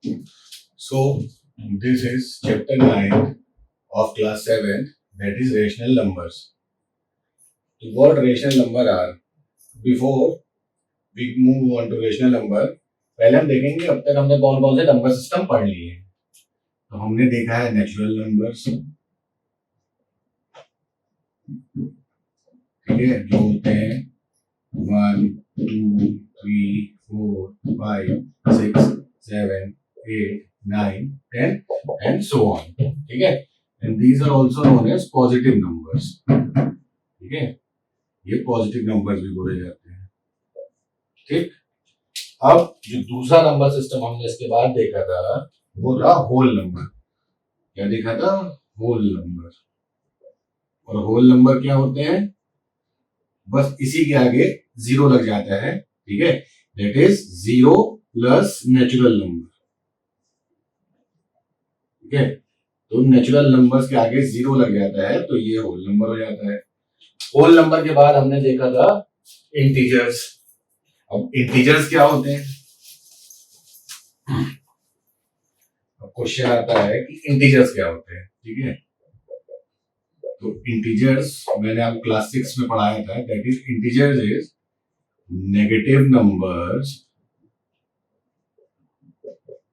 So this is chapter 9 of class 7, that is rational numbers. What rational number are? Before we move on to rational number, पहले हम देखेंगे अब तक हमने कौन कौन से नंबर सिस्टम पढ़ लिए हैं. तो हमने देखा है नेचुरल नंबर्स, ठीक है, जो होते हैं 1 2 3 4 5 6 7 8 9 10 and so on. ठीक है, and these are also known as positive numbers. ठीक है, ये पॉजिटिव नंबर्स भी बोले जाते हैं. ठीक, अब जो दूसरा नंबर सिस्टम हमने इसके बाद देखा था वो था होल नंबर. क्या देखा था? Whole number. और होल नंबर क्या होते हैं? बस इसी के आगे जीरो लग जाता है. ठीक है, that is zero plus natural number. ठीक है, तो नेचुरल नंबर्स के आगे जीरो लग जाता है तो ये होल नंबर हो जाता है. होल नंबर के बाद हमने देखा था इंटीजर्स. अब इंटीजर्स क्या होते हैं? अब क्वेश्चन आता है कि इंटीजर्स क्या होते हैं. ठीक है, तो इंटीजर्स मैंने आप क्लास 6 में पढ़ाया था. That is integers is negative numbers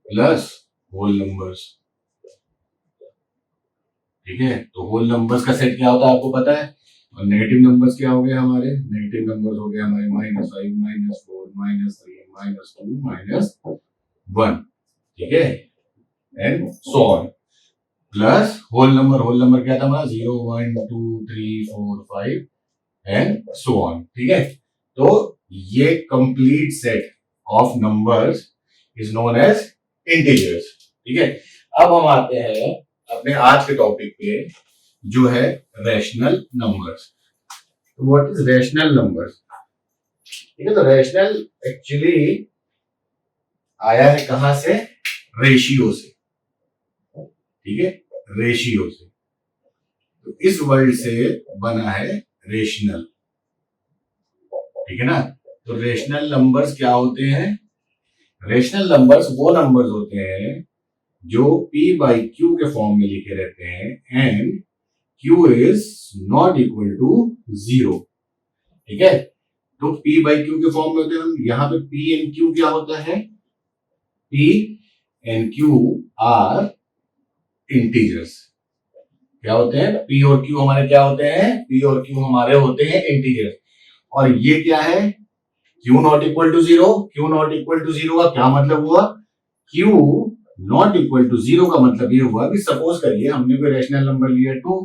plus whole numbers. ठीक है, तो होल नंबर्स का सेट क्या होता है आपको पता है. और नेगेटिव नंबर्स क्या हो गए हमारे? नेगेटिव नंबर्स हो गए हमारे -5 -4 -3 -2 -1. ठीक है, and so on. Plus whole number क्या था हमारा? 0 1 2 3 4 5 एंड सो ऑन. ठीक है, तो ये complete set of numbers is known as integers. ठीक है, अब हम आते हैं अपने आज के टॉपिक पे जो है rational numbers. What is rational numbers? ठीक है, तो रैशनल एक्चुअली आया है कहां से? रेशियो से. ठीक है, रेशियो से. तो इस वर्ड से बना है रेशनल. ठीक है ना. तो रेशनल नंबर्स क्या होते हैं? रेशनल नंबर्स वो नंबर्स होते हैं जो p बाई क्यू के फॉर्म में लिखे रहते हैं and q is not equal to 0. ठीक है, तो p बाई क्यू के फॉर्म में होते हैं. यहां पे p एंड q क्या होता है? p and q are integers. क्या होते हैं? p और q हमारे क्या होते हैं? p और q हमारे होते हैं इंटीजर्स. और ये क्या है? q not equal to 0. q not equal to 0 का क्या मतलब हुआ? q नॉट इक्वल टू 0 का मतलब ये हुआ कि सपोज करिए हमने कोई रैशनल नंबर लिया 2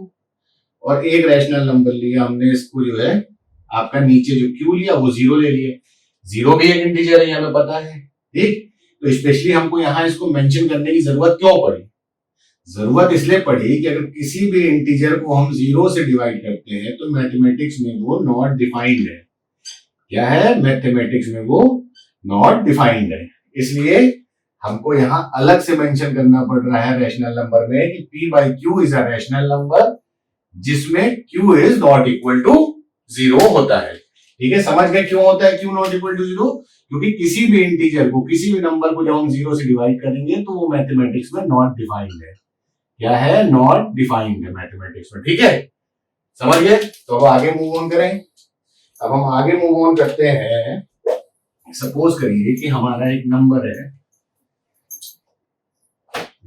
और एक रैशनल नंबर लिया हमने, इसको जो है आपका नीचे जो q लिया वो 0 ले लिया. 0 भी एक इंटीजर है, हमें पता है. ठीक, तो स्पेशली हमको यहां इसको मेंशन करने की जरूरत क्यों पड़ी? जरूरत इसलिए पड़ी कि अगर किसी भी इंटीजर को हम 0 से डिवाइड करते हैं तो मैथमेटिक्स में वो नॉट डिफाइंड है. क्या है? मैथमेटिक्स में वो नॉट डिफाइंड है. इसलिए हमको यहां अलग से मेंशन करना पड़ रहा है रैशनल नंबर में कि p by q is a rational number जिसमें q is not equal to 0 होता है. ठीक है, समझ गए क्यों होता है q नॉट इक्वल टू 0? क्योंकि किसी भी इंटीजर को, किसी भी नंबर को जब हम 0 से डिवाइड करेंगे तो वो मैथमेटिक्स में नॉट डिफाइंड है. क्या है? नॉट डिफाइंड है मैथमेटिक्स में. ठीक है, समझ गए. तो अब आगे मूव ऑन करें. अब हम आगे मूव ऑन करते हैं. सपोज करिए कि हमारा एक नंबर है,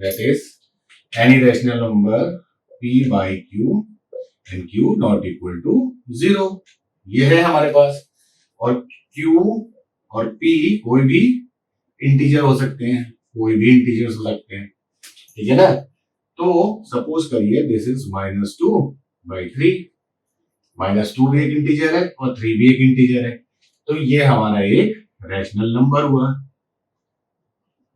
that is any rational number p by q and q not equal to 0. ये है हमारे पास. और q और p कोई भी इंटीजर हो सकते हैं, कोई भी इंटीजर्स हो सकते हैं. ठीक है ना. तो सपोज करिए दिस इज -2 बाई 3. -2 भी एक इंटीजर है और 3 भी एक इंटीजर है. तो ये हमारा एक रैशनल नंबर हुआ.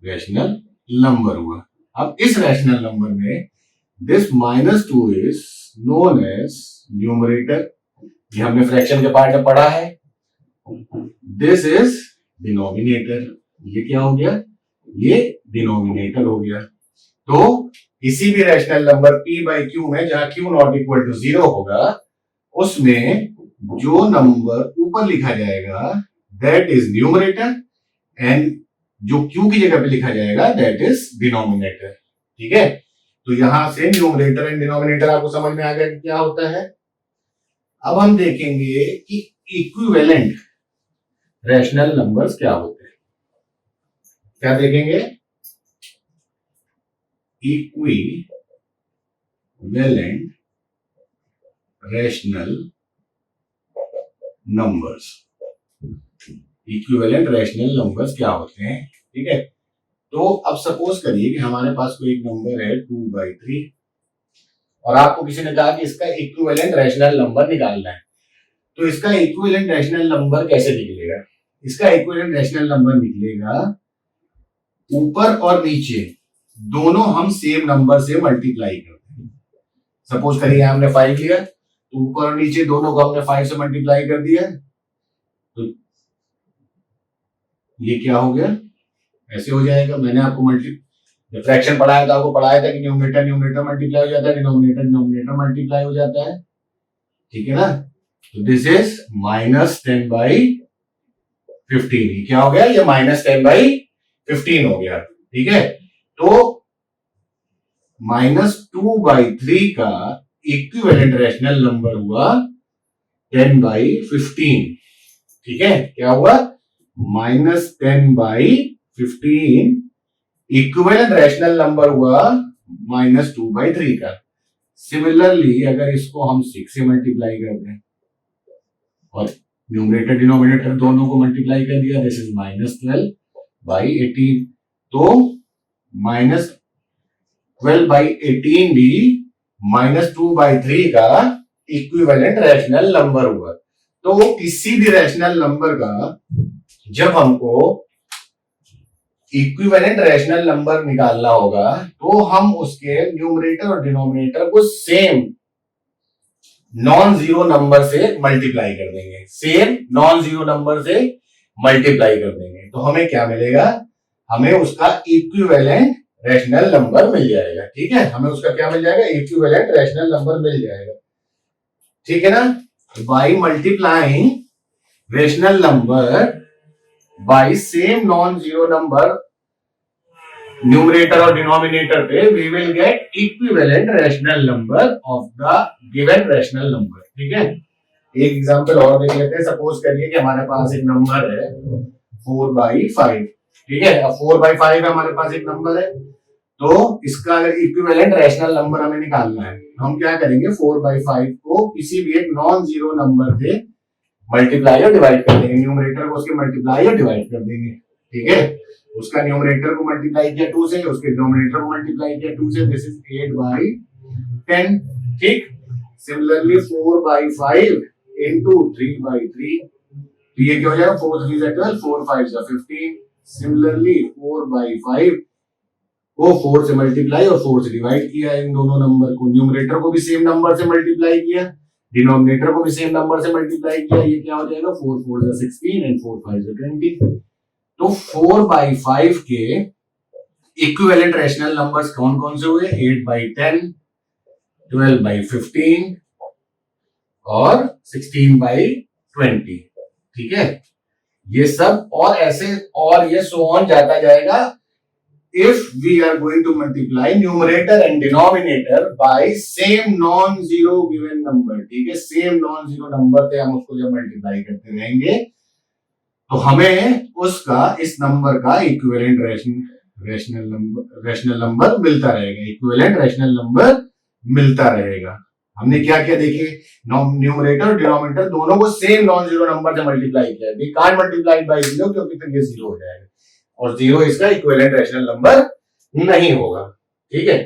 रैशनल नंबर हुआ. अब इस रैशनल नंबर में this -2 is known as numerator. ये हमने फ्रैक्शन के पार्ट में पढ़ा है. This is denominator. ये क्या हो गया? ये डिनोमिनेटर हो गया. तो किसी भी rational number p by Q में जहां q नॉट इक्वल टू 0 होगा उसमें जो नंबर ऊपर लिखा जाएगा दैट इज न्यूमरेटर एंड जो q की जगह पे लिखा जाएगा दैट इज डिनोमिनेटर। ठीक है, तो यहां से न्यूमरेटर एंड डिनोमिनेटर आपको समझ में आ गया कि क्या होता है। अब हम देखेंगे कि इक्विवेलेंट रैशनल नंबर्स क्या होते हैं। क्या देखेंगे? Equivalent rational numbers. Equivalent rational numbers क्या होते हैं? ठीक है, तो अब सपोज करिए कि हमारे पास कोई एक नंबर है 2/3 और आपको किसी ने कहा कि इसका इक्विवेलेंट रैशनल नंबर निकालना है। तो इसका इक्विवेलेंट रैशनल नंबर कैसे निकलेगा? इसका इक्विवेलेंट रैशनल नंबर निकलेगा ऊपर और नीचे दोनों हम सेम नंबर से मल्टीप्लाई करते हैं। सपोज करिए हमने 5 लिया, तो ऊपर और नीचे दोनों को हमने 5 से मल्टीप्लाई कर दिया, तो ये क्या हो गया? ऐसे हो जाएगा। मैंने आपको जब फ्रैक्शन पढ़ाया था, आपको पढ़ाया था कि न्यूमरेटर न्यूमरेटर मल्टीप्लाई हो जाता है, डिनोमिनेटर डिनोमिनेटर मल्टीप्लाई हो जाता है। ठीक है ना? तो दिस इज -10/15। क्या हो गया? ये -10/15 हो गया। ठीक है, तो -2/3 का इक्विवेलेंट रैशनल नंबर हुआ 10/15। ठीक है, क्या हुआ? -10/15 इक्विवेलेंट रैशनल नंबर हुआ -2/3 का। सिमिलरली अगर इसको हम 6 से मल्टीप्लाई कर दें और न्यूमरेटर डिनोमिनेटर दोनों को मल्टीप्लाई कर दिया, दिस इज -12/18। तो -12/18 भी -2/3 का इक्विवेलेंट रैशनल नंबर हुआ। तो किसी भी रैशनल नंबर का जब हमको इक्विवेलेंट रैशनल नंबर निकालना होगा तो हम उसके न्यूमरेटर और डिनोमिनेटर को सेम नॉन जीरो नंबर से मल्टीप्लाई कर देंगे। सेम नॉन जीरो नंबर से मल्टीप्लाई कर देंगे, तो हमें क्या मिलेगा? हमें उसका इक्विवेलेंट रैशनल नंबर मिल जाएगा। ठीक है, हमें उसका क्या मिल जाएगा? इक्विवेलेंट रैशनल नंबर मिल जाएगा। ठीक है ना? By multiplying rational number by same non zero number numerator और डिनोमिनेटर पे, we will get equivalent rational number of the given rational number. ठीक है, एक एग्जांपल और देख लेते हैं। सपोज करिए कि हमारे पास एक नंबर है 4/5। ठीक है, अब 4/5 हमारे पास एक नंबर है, तो इसका अगर इक्विवेलेंट रैशनल नंबर हमें निकालना है, हम क्या करेंगे? 4/5 को किसी भी एक नॉन जीरो नंबर से मल्टीप्लाई और डिवाइड कर देंगे। न्यूमरेटर को उसके मल्टीप्लाई और डिवाइड कर देंगे। ठीक है, उसका न्यूमरेटर को मल्टीप्लाई किया 2 से, उसके डिनोमिनेटर को मल्टीप्लाई किया 2 से, दिस इज 8/10। ठीक, सिमिलरली 4/5 इंटू 3/3, तो ये क्या हो जाएगा? 4 3 12, 4 5 15। सिमिलरली 4/5 को 4 से मल्टीप्लाई और 4 से डिवाइड किया इन दोनों नंबर को। न्यूमरेटर को भी सेम नंबर से मल्टीप्लाई किया, डिनोमिनेटर को भी सेम नंबर से मल्टीप्लाई किया। ये क्या हो जाएगा? 4 4 16 एंड 4 5 20। तो 4/5 के इक्विवेलेंट रैशनल नंबर्स कौन कौन से हुए? 8/10, 12/15 और 16/20। ठीक है, ये सब और ऐसे और ये सो ऑन जाता जाएगा। If we are going to multiply numerator and denominator by same non-zero given number, ठीक है, सेम नॉन जीरो नंबर पे हम उसको जब मल्टीप्लाई करते रहेंगे तो हमें उसका इस नंबर का इक्विवेलेंट रैशनल नंबर मिलता रहेगा। इक्विवेलेंट रैशनल नंबर मिलता रहेगा। हमने क्या क्या देखे? न्यूमरेटर और डिनोमिनेटर दोनों को सेम नॉन जीरो नंबर से मल्टीप्लाई किया। We can't multiply by zero क्योंकि फिर ये जीरो हो जाएगा और जीरो इसका इक्विवेलेंट रैशनल नंबर नहीं होगा। ठीक है,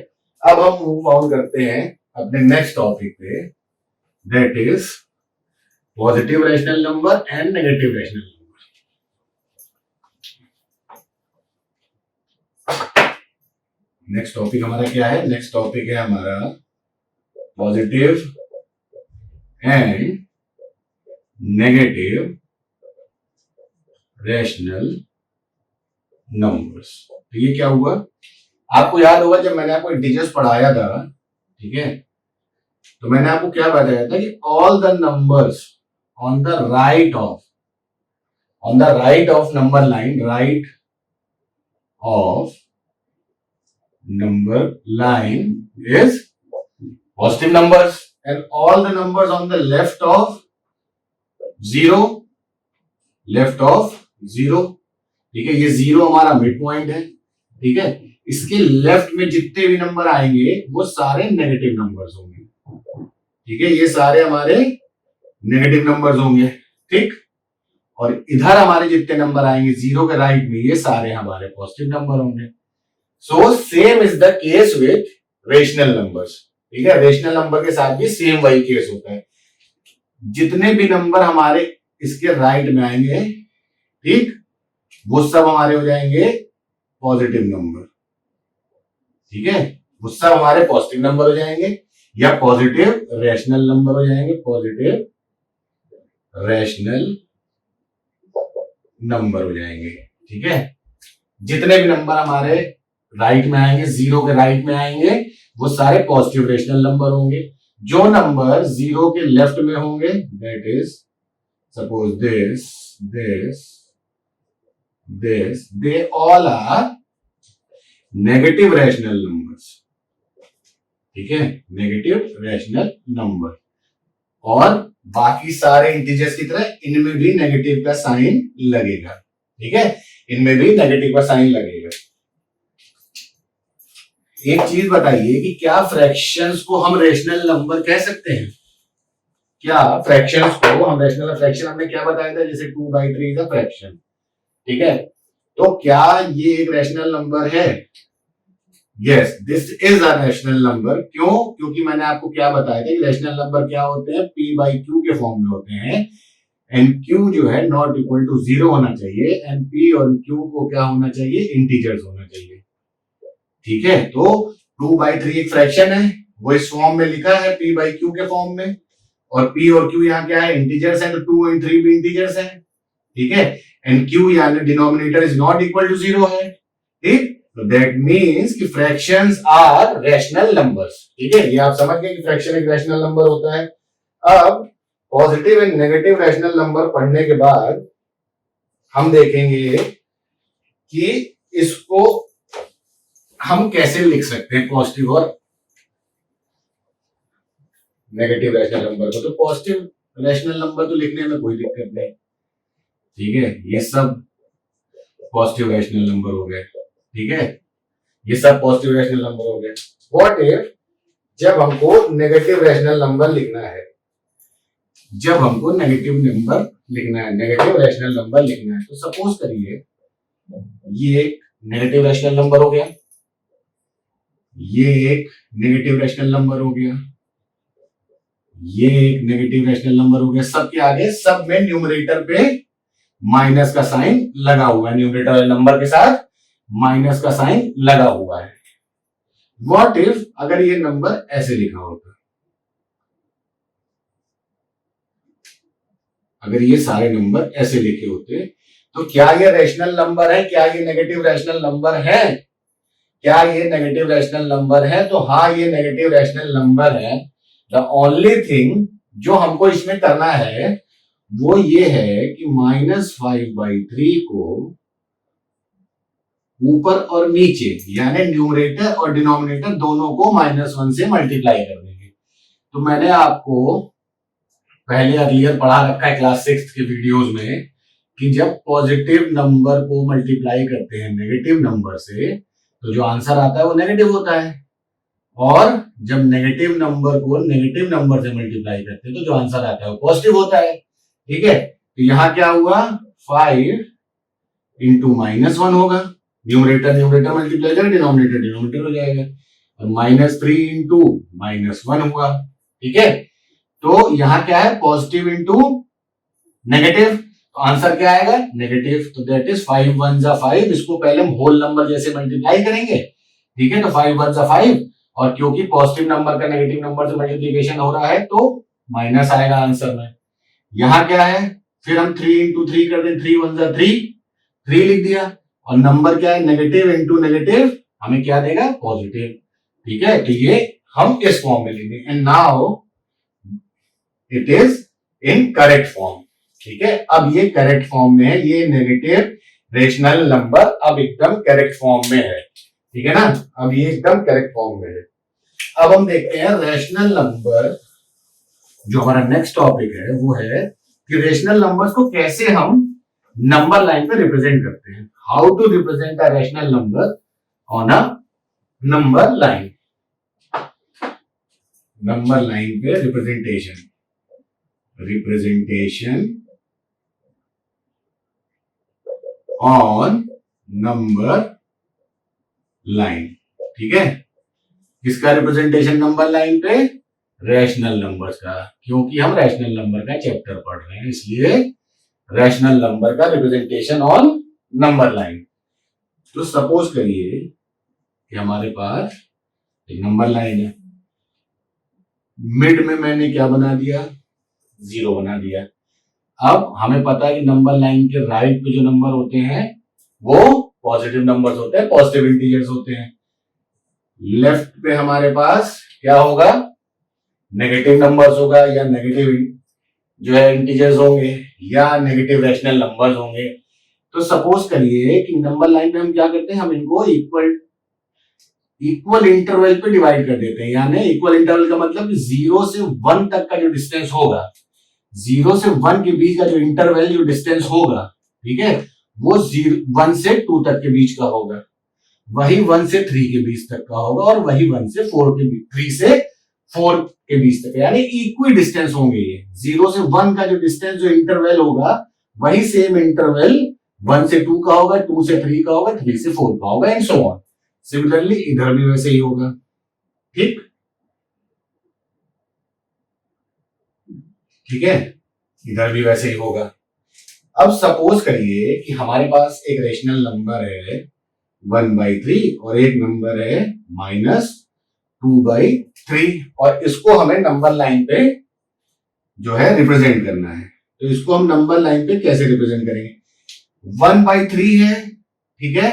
अब हम मूव ऑन करते हैं अपने नेक्स्ट टॉपिक पे, that is positive rational number and negative rational number. Next topic हमारा क्या है? नेक्स्ट टॉपिक है हमारा positive and negative rational numbers. तो ये क्या हुआ? आपको याद होगा जब मैंने आपको इंटीजर्स पढ़ाया था, ठीक है, तो मैंने आपको क्या बताया था कि all the numbers on the right of number line, right of number line is positive numbers, and all the numbers on the left of zero, ठीक है, ये जीरो हमारा मिड पॉइंट है, ठीक है, इसके लेफ्ट में जितने भी नंबर आएंगे वो सारे नेगेटिव नंबर्स होंगे, ठीक है, ये सारे हमारे नेगेटिव नंबर्स होंगे, ठीक, और इधर हमारे जितने नंबर आएंगे जीरो के राइट में ये सारे हमारे पॉजिटिव नंबर होंगे। So same is the case with rational numbers, ठीक है, रेशनल नंबर के साथ भी सेम वही केस होता है, जितने भी नंबर हमारे इसके राइट में आएंगे, ठीक, वो सब हमारे हो जाएंगे पॉजिटिव नंबर, ठीक है, वो सब हमारे पॉजिटिव नंबर हो जाएंगे या पॉजिटिव रेशनल नंबर हो जाएंगे, पॉजिटिव रेशनल नंबर हो जाएंगे, ठीक है, जितने भी नंबर हमारे राइट में आएंगे, जीरो के राइट में आएंगे, वो सारे पॉजिटिव रेशनल नंबर होंगे। जो नंबर जीरो के लेफ्ट में होंगे, that is suppose this, they all are negative rational numbers, ठीक है, नेगेटिव रैशनल नंबर, और बाकी सारे इंटीजर्स की तरह इनमें भी नेगेटिव का साइन लगेगा, ठीक है, इनमें भी नेगेटिव का साइन लगेगा। एक चीज बताइए कि क्या फ्रैक्शंस को हम रेशनल नंबर कह सकते हैं? क्या फ्रैक्शंस को हम रेशनल, फ्रैक्शन हमने क्या बताया था, जैसे 2/3 इज अ फ्रैक्शन, ठीक है, तो क्या ये एक रैशनल नंबर है? Yes, this is a rational number. क्यों? क्योंकि मैंने आपको क्या बताया था कि रैशनल नंबर क्या होते हैं, p/q के फॉर्म में होते हैं, एंड q जो है नॉट इक्वल टू 0 होना चाहिए, एंड p और q को क्या होना चाहिए, इंटीजर्स होना चाहिए, ठीक है। तो 2/3 एक फ्रैक्शन है, वो इस फॉर्म में लिखा है p/q के फॉर्म में, और p और q यहाँ क्या है, इंटीजर्स है, तो 2 और 3 भी इंटीजर्स है, ठीक है, एंड q यानी denominator is not equal to 0 है, ठीक, तो दैट मींस कि फ्रैक्शंस आर रैशनल नंबर्स, ठीक है, ये आप समझ गए कि फ्रैक्शन एक रैशनल नंबर होता है। अब positive and negative rational number पढ़ने के बाद हम देखेंगे कि इसको हम कैसे लिख सकते हैं, पॉजिटिव और नेगेटिव रैशनल नंबर को। तो पॉजिटिव रैशनल नंबर तो लिखने में कोई दिक्कत नहीं, ठीक है, ये सब पॉजिटिव रैशनल नंबर हो गए, ठीक है, ये सब पॉजिटिव रैशनल नंबर हो गए। व्हाट इफ जब हमको नेगेटिव रैशनल नंबर लिखना है, जब हमको नेगेटिव नंबर लिखना है, नेगेटिव रैशनल नंबर लिखना है, तो सपोज करिए ये एक नेगेटिव रैशनल नंबर हो गया, ये एक नेगेटिव रैशनल नंबर हो गया, ये एक नेगेटिव रैशनल नंबर हो गया, सबके आगे सब में न्यूमरेटर पे माइनस का साइन लगा हुआ है, न्यूमरेटर नंबर के साथ माइनस का साइन लगा हुआ है। व्हाट इफ अगर ये नंबर ऐसे लिखा होता, अगर ये सारे नंबर ऐसे लिखे होते, तो क्या ये रैशनल नंबर है, क्या ये नेगेटिव रैशनल नंबर है, क्या ये नेगेटिव रैशनल नंबर है? तो हाँ, ये नेगेटिव रैशनल नंबर है। द ओनली थिंग जो हमको इसमें करना है वो ये है कि -5/3 को ऊपर और नीचे यानी न्यूमरेटर और डिनोमिनेटर दोनों को -1 से मल्टीप्लाई कर देंगे। तो मैंने आपको पहले अर्लियर पढ़ा रखा है क्लास 6 के वीडियोस में कि जब पॉजिटिव नंबर को मल्टीप्लाई करते हैं नेगेटिव नंबर से तो जो आंसर आता है वो नेगेटिव होता है, और जब नेगेटिव नंबर को नेगेटिव नंबर से मल्टीप्लाई करते हैं तो जो आंसर आता है वो पॉजिटिव होता है, ठीक है। तो यहां क्या हुआ, 5 इंटू -1 होगा, न्यूमरेटर न्यूमरेटर मल्टीप्लाई करें, डिनोमिनेटर डिनोमिनेटर हो जाएगा, और -3 इंटू -1 हुआ, ठीक है। तो यहां क्या है, पॉजिटिव इंटू नेगेटिव, तो आंसर क्या आएगा, नेगेटिव। तो दैट इज 5 1 जा 5, इसको पहले हम होल नंबर जैसे मल्टीप्लाई करेंगे, ठीक है, तो 5 1 जा 5, और क्योंकि पॉजिटिव नंबर का नेगेटिव नंबर से मल्टीप्लीकेशन हो रहा है तो माइनस आएगा आंसर में। यहां क्या है, फिर हम 3 इंटू 3 कर दें, 3 1 जा 3, 3 लिख दिया, और नंबर क्या है, नेगेटिव इंटू नेगेटिव हमें क्या देगा, पॉजिटिव, ठीक है। तो ये हम इस फॉर्म में लिखेंगे, and now it is in correct form, ठीक है। अब ये करेक्ट फॉर्म में है, ये नेगेटिव रेशनल नंबर अब एकदम करेक्ट फॉर्म में है, ठीक है ना, अब ये एकदम करेक्ट फॉर्म में है। अब हम देखते हैं रेशनल नंबर, जो हमारा नेक्स्ट टॉपिक है वो है कि रेशनल नंबर्स को कैसे हम नंबर लाइन पे रिप्रेजेंट करते हैं, how to represent a rational number on a number line. Number line पे रिप्रेजेंटेशन ऑन नंबर लाइन, ठीक है। किसका रिप्रेजेंटेशन नंबर लाइन पे? रैशनल नंबर्स का, क्योंकि हम रैशनल नंबर का चैप्टर पढ़ रहे हैं, इसलिए रैशनल नंबर का रिप्रेजेंटेशन ऑन नंबर लाइन। तो सपोज करिए कि हमारे पास एक नंबर लाइन है, मिड में मैंने क्या बना दिया? 0 बना दिया। अब हमें पता है कि नंबर लाइन के राइट पे जो नंबर होते हैं वो पॉजिटिव नंबर्स होते हैं, पॉजिटिव इंटीजर्स होते हैं। लेफ्ट पे हमारे पास क्या होगा? नेगेटिव नंबर्स होगा, या नेगेटिव जो है इंटीजर्स होंगे, या नेगेटिव रैशनल नंबर्स होंगे। तो सपोज करिए कि नंबर लाइन पे हम क्या करते हैं, हम इनको इक्वल इंटरवल पे डिवाइड कर देते हैं। यानी इक्वल इंटरवल का मतलब 0 से 1 तक का जो डिस्टेंस होगा, 0 से 1 के बीच का जो इंटरवल, जो डिस्टेंस होगा, ठीक है, वो 1 से 2 तक के बीच का होगा, वही 1 से 3 के बीच तक का होगा, और वही 1 से 4 के बीच, 3 से 4 के बीच तक, यानी इक्वल डिस्टेंस होंगे ये। 0 से 1 का जो डिस्टेंस, जो इंटरवल होगा, वही सेम इंटरवल 1 से 2 का होगा, 2 से 3 का होगा, 3 से 4 का होगा, एंड सो ऑन। सिमिलरली इधर भी वैसे ही होगा, ठीक है, इधर भी वैसे ही होगा। अब सपोज करिए कि हमारे पास एक रेशनल नंबर है 1/3 और एक नंबर है -2/3, और इसको हमें नंबर लाइन पे जो है रिप्रेजेंट करना है। तो इसको हम नंबर लाइन पे कैसे रिप्रेजेंट करेंगे? 1/3 है, ठीक है,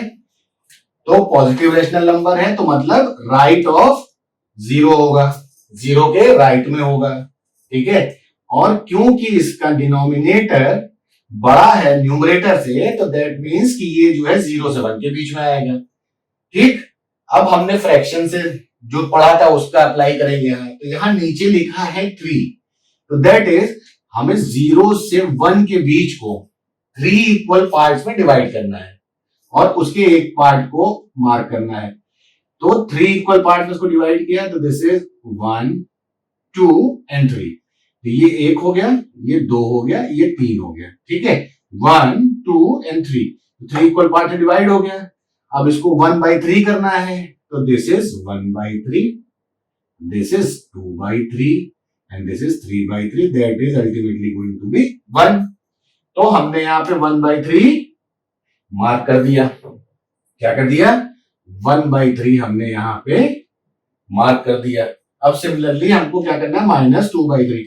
तो पॉजिटिव रेशनल नंबर है, तो मतलब राइट ऑफ 0 होगा, 0 के राइट में होगा, ठीक है। और क्योंकि इसका डिनोमिनेटर बड़ा है न्यूमरेटर से, तो दैट मींस कि ये जो है 0 से 1 के बीच में आएगा, ठीक। अब हमने फ्रैक्शन से जो पढ़ा था उसका अप्लाई करेंगे यहाँ। तो यहाँ नीचे लिखा है 3, तो दैट इज हमें 0 से 1 के बीच को 3 इक्वल पार्ट्स में डिवाइड करना है, और उसके एक पार्ट को मार्क करना है। तो 3 इक्वल पार्ट में उसको डिवाइड किया, तो दिस इज 1, 2 एंड 3। तो ये 1 हो गया, ये 2 हो गया, ये 3 हो गया, ठीक है। 1, 2 एंड 3, 3 इक्वल पार्ट में डिवाइड हो गया। अब इसको 1/3 करना है, तो this is 1/3, this is 2/3 and this is 3/3, that is ultimately going to be 1। तो हमने यहाँ पे 1/3 मार्क कर दिया। क्या कर दिया? 1/3 हमने यहाँ पे मार्क कर दिया। अब सिमिलरली हमको क्या करना है? -2/3।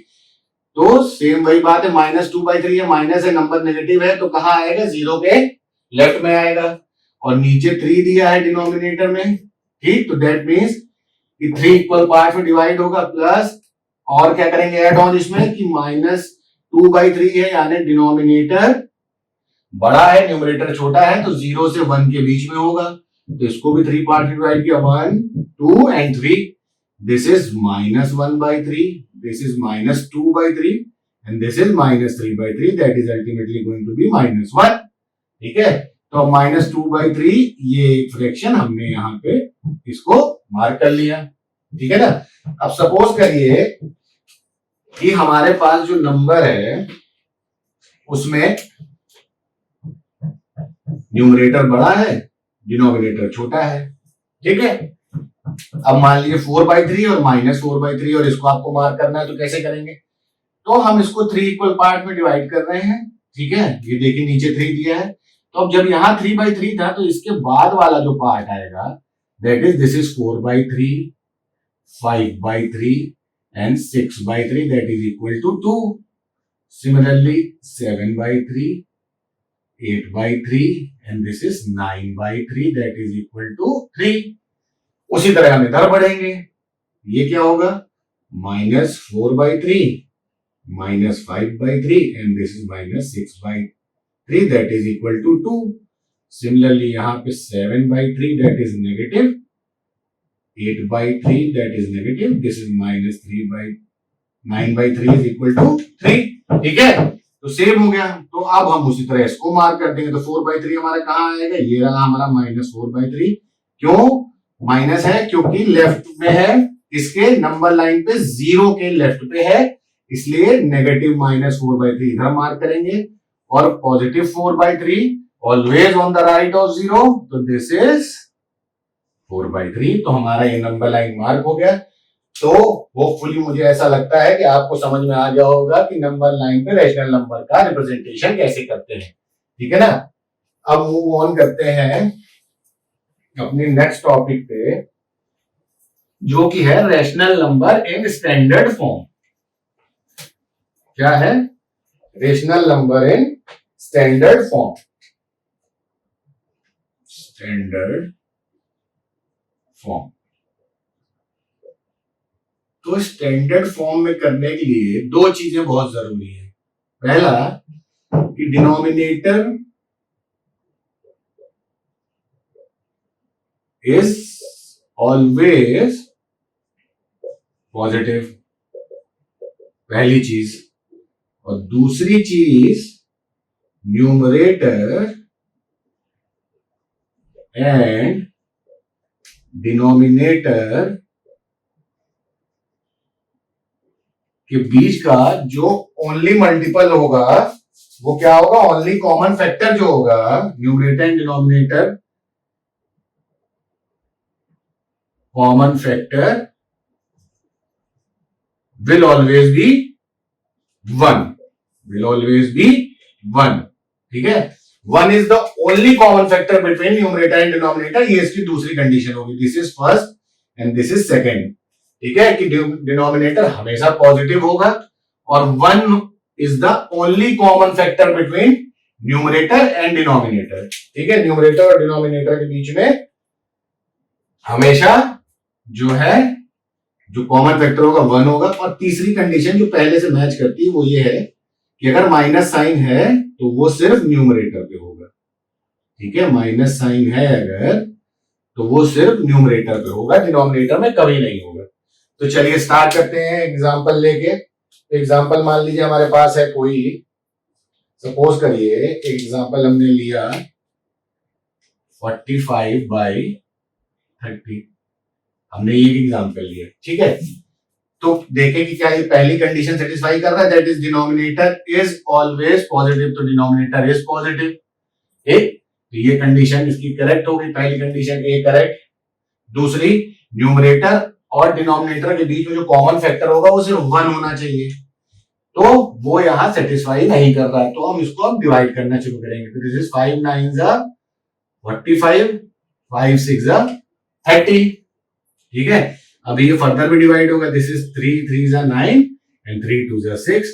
तो सेम वही बात है, -2/3 है, माइनस है, नंबर नेगेटिव है, तो कहां आएगा? 0 के लेफ्ट में आएगा, और नीचे 3 दिया है डिनोमिनेटर में, ठीक। तो दैट मींस कि 3 इक्वल पार्ट में डिवाइड होगा, प्लस और क्या करेंगे ऐड ऑन इसमें कि -2/3 है, यानी डिनोमिनेटर बड़ा है, न्यूमरेटर छोटा है, तो 0 से 1 के बीच में होगा। तो इसको भी 3 पार्ट में डिवाइड किया, 1, 2 and 3। This is -1/3, this is -2/3 and this is -3/3, that is ultimately going to be -1, ठीक है। तो -2/3 ये फ्रैक्शन हमने यहाँ पे इसको मार्क कर लिया, ठीक है ना। अब सपोज करिए कि हमारे पास जो नंबर है उसमें न्यूमरेटर बड़ा है, डिनोमिनेटर छोटा है, ठीक है। अब मान लीजिए 4/3 और -4/3, और इसको आपको मार्क करना है, तो कैसे करेंगे? तो हम इसको 3 इक्वल पार्ट में डिवाइड कर रहे हैं, ठीक है। ये देखिए नीचे 3 दिया है, तो अब जब यहाँ 3/3 था, तो इसके बाद वाला जो पार्ट आएगा, that is this is 4/3, 5/3 and 6/3, that is equal to 2। Similarly 7/3, 8/3 and this is 9/3, that is equal to 3। उसी तरह हम इधर बढ़ेंगे, ये क्या होगा? -4/3, -5/3 and this is -6/3, that is equal to 2। Similarly यहाँ पे 7/3 that is negative, 8/3 that is negative, this is -9/3 is equal to 3। ठीक है, तो सेम हो गया। तो अब हम उसी तरह इसको मार्क कर देंगे। तो 4/3 हमारा कहाँ आएगा, ये रहा हमारा -4/3। क्यों माइनस है, क्योंकि लेफ्ट में है, इसके नंबर लाइन पे 0 के लेफ्ट पे है, इसलिए नेगेटिव -4/3 इधर मार्क करेंगे, और positive 4/3 always on the right of 0, तो दिस इज 4/3। तो हमारा ये नंबर लाइन मार्क हो गया। तो होपफुली मुझे ऐसा लगता है कि आपको समझ में आ गया होगा कि नंबर लाइन पे रैशनल नंबर का रिप्रेजेंटेशन कैसे करते हैं। ठीक है ना। अब मूव ऑन करते हैं अपने नेक्स्ट टॉपिक पे, जो कि है rational number in standard form. क्या है, rational number in standard form. Standard form. तो स्टैंडर्ड फॉर्म में करने के लिए दो चीजें बहुत जरूरी है। पहला कि डिनोमिनेटर इज ऑलवेज पॉजिटिव, पहली चीज। और दूसरी चीज, न्यूमरेटर एंड डिनोमिनेटर के बीच का जो ओनली मल्टीपल होगा वो क्या होगा, ओनली कॉमन फैक्टर जो होगा, numerator and denominator common factor will always be 1, will always be 1। ठीक है, 1 is the only common factor between numerator and denominator। ये इसकी दूसरी कंडीशन होगी। This is first and this is second. ठीक है, कि डिनोमिनेटर हमेशा पॉजिटिव होगा और 1 is the only common factor between numerator and denominator. ठीक है, न्यूमरेटर और डिनोमिनेटर के बीच में हमेशा जो है जो कॉमन फैक्टर होगा 1 होगा। और तीसरी कंडीशन जो पहले से मैच करती है वो ये है कि अगर माइनस साइन है तो वो सिर्फ न्यूमरेटर पे होगा। ठीक है, माइनस साइन है अगर तो वो सिर्फ न्यूमरेटर पे होगा, डिनोमिनेटर में कभी नहीं होगा। तो चलिए स्टार्ट करते हैं एग्जांपल लेके। एग्जांपल मान लीजिए हमारे पास है कोई, सपोज करिए एग्जांपल हमने लिया 45/30, हमने ये एग्जांपल लिया। ठीक है, तो देखें कि क्या ये पहली कंडीशन सेटिस्फाई कर रहा है, that is denominator is always positive, तो डिनोमिनेटर इज पॉजिटिव। ठीक, तो ये कंडीशन इसकी करेक्ट होगी, पहली कंडीशन ए करेक्ट। दूसरी, न्यूमरेटर और डिनोमिनेटर के बीच में जो कॉमन फैक्टर होगा वो सिर्फ 1 होना चाहिए, तो वो यहां सेटिस्फाई नहीं कर रहा है, तो हम इसको अब डिवाइड करना शुरू करेंगे। तो दिस इज 5 9 45, 5 6 30। ठीक है, अभी ये फर्दर भी डिवाइड होगा। This is 3 3 9 and 3 2 6।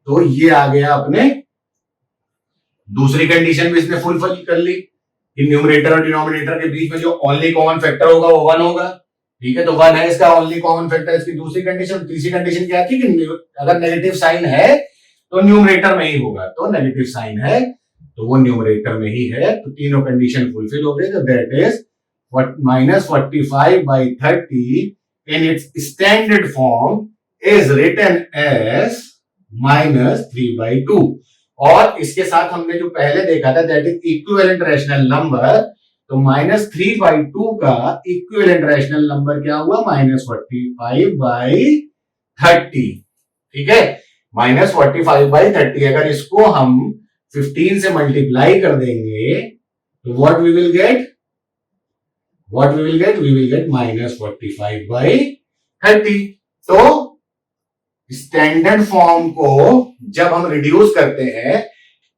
तो ये आ गया अपने दूसरी कंडीशन भी इसने फुलफिल कर ली कि न्यूमरेटर और डिनोमिनेटर के बीच में जो ओनली कॉमन फैक्टर होगा वो 1 होगा। ठीक है, तो 1 है इसका ओनली कॉमन फैक्टर। इसकी दूसरी कंडीशन, तीसरी कंडीशन क्या थी कि अगर नेगेटिव साइन है तो न्यूमरेटर में ही होगा, तो नेगेटिव साइन है तो वो न्यूमरेटर में ही है। तो तीनों कंडीशन फुलफिल हो गई। तो that is -45/30 in its standard form is written as -3/2। और इसके साथ हमने जो पहले देखा था that is equivalent rational number, तो -3/2 का इक्विवेलेंट रैशनल नंबर क्या हुआ, -45/30। ठीक है, -45/30 अगर इसको हम 15 से मल्टीप्लाई कर देंगे तो what we will get, we will get -45/30। तो स्टैंडर्ड फॉर्म को जब हम रिड्यूस करते हैं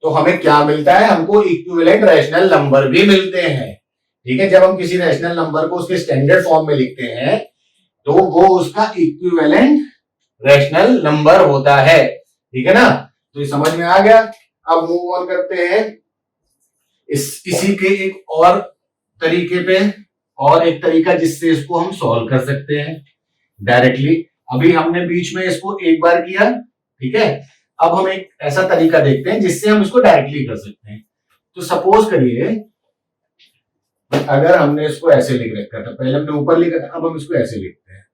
तो हमें क्या मिलता है, हमको इक्विवेलेंट रैशनल नंबर भी मिलते हैं। ठीक है, जब हम किसी रैशनल नंबर को उसके स्टैंडर्ड फॉर्म में लिखते हैं तो वो उसका इक्विवेलेंट रैशनल नंबर होता है। ठीक है ना, तो ये समझ में आ गया। अब मूव ऑन करते हैं इसी के एक और तरीके पे, और एक तरीका जिससे इसको हम सॉल्व कर सकते हैं डायरेक्टली। अभी हमने बीच में इसको एक बार किया, ठीक है, अब हम एक ऐसा तरीका देखते हैं जिससे हम इसको डायरेक्टली कर सकते हैं। तो सपोज करिए अगर हमने इसको ऐसे लिख रखा था, पहले हमने ऊपर लिखा था, अब हम इसको ऐसे लिखते हैं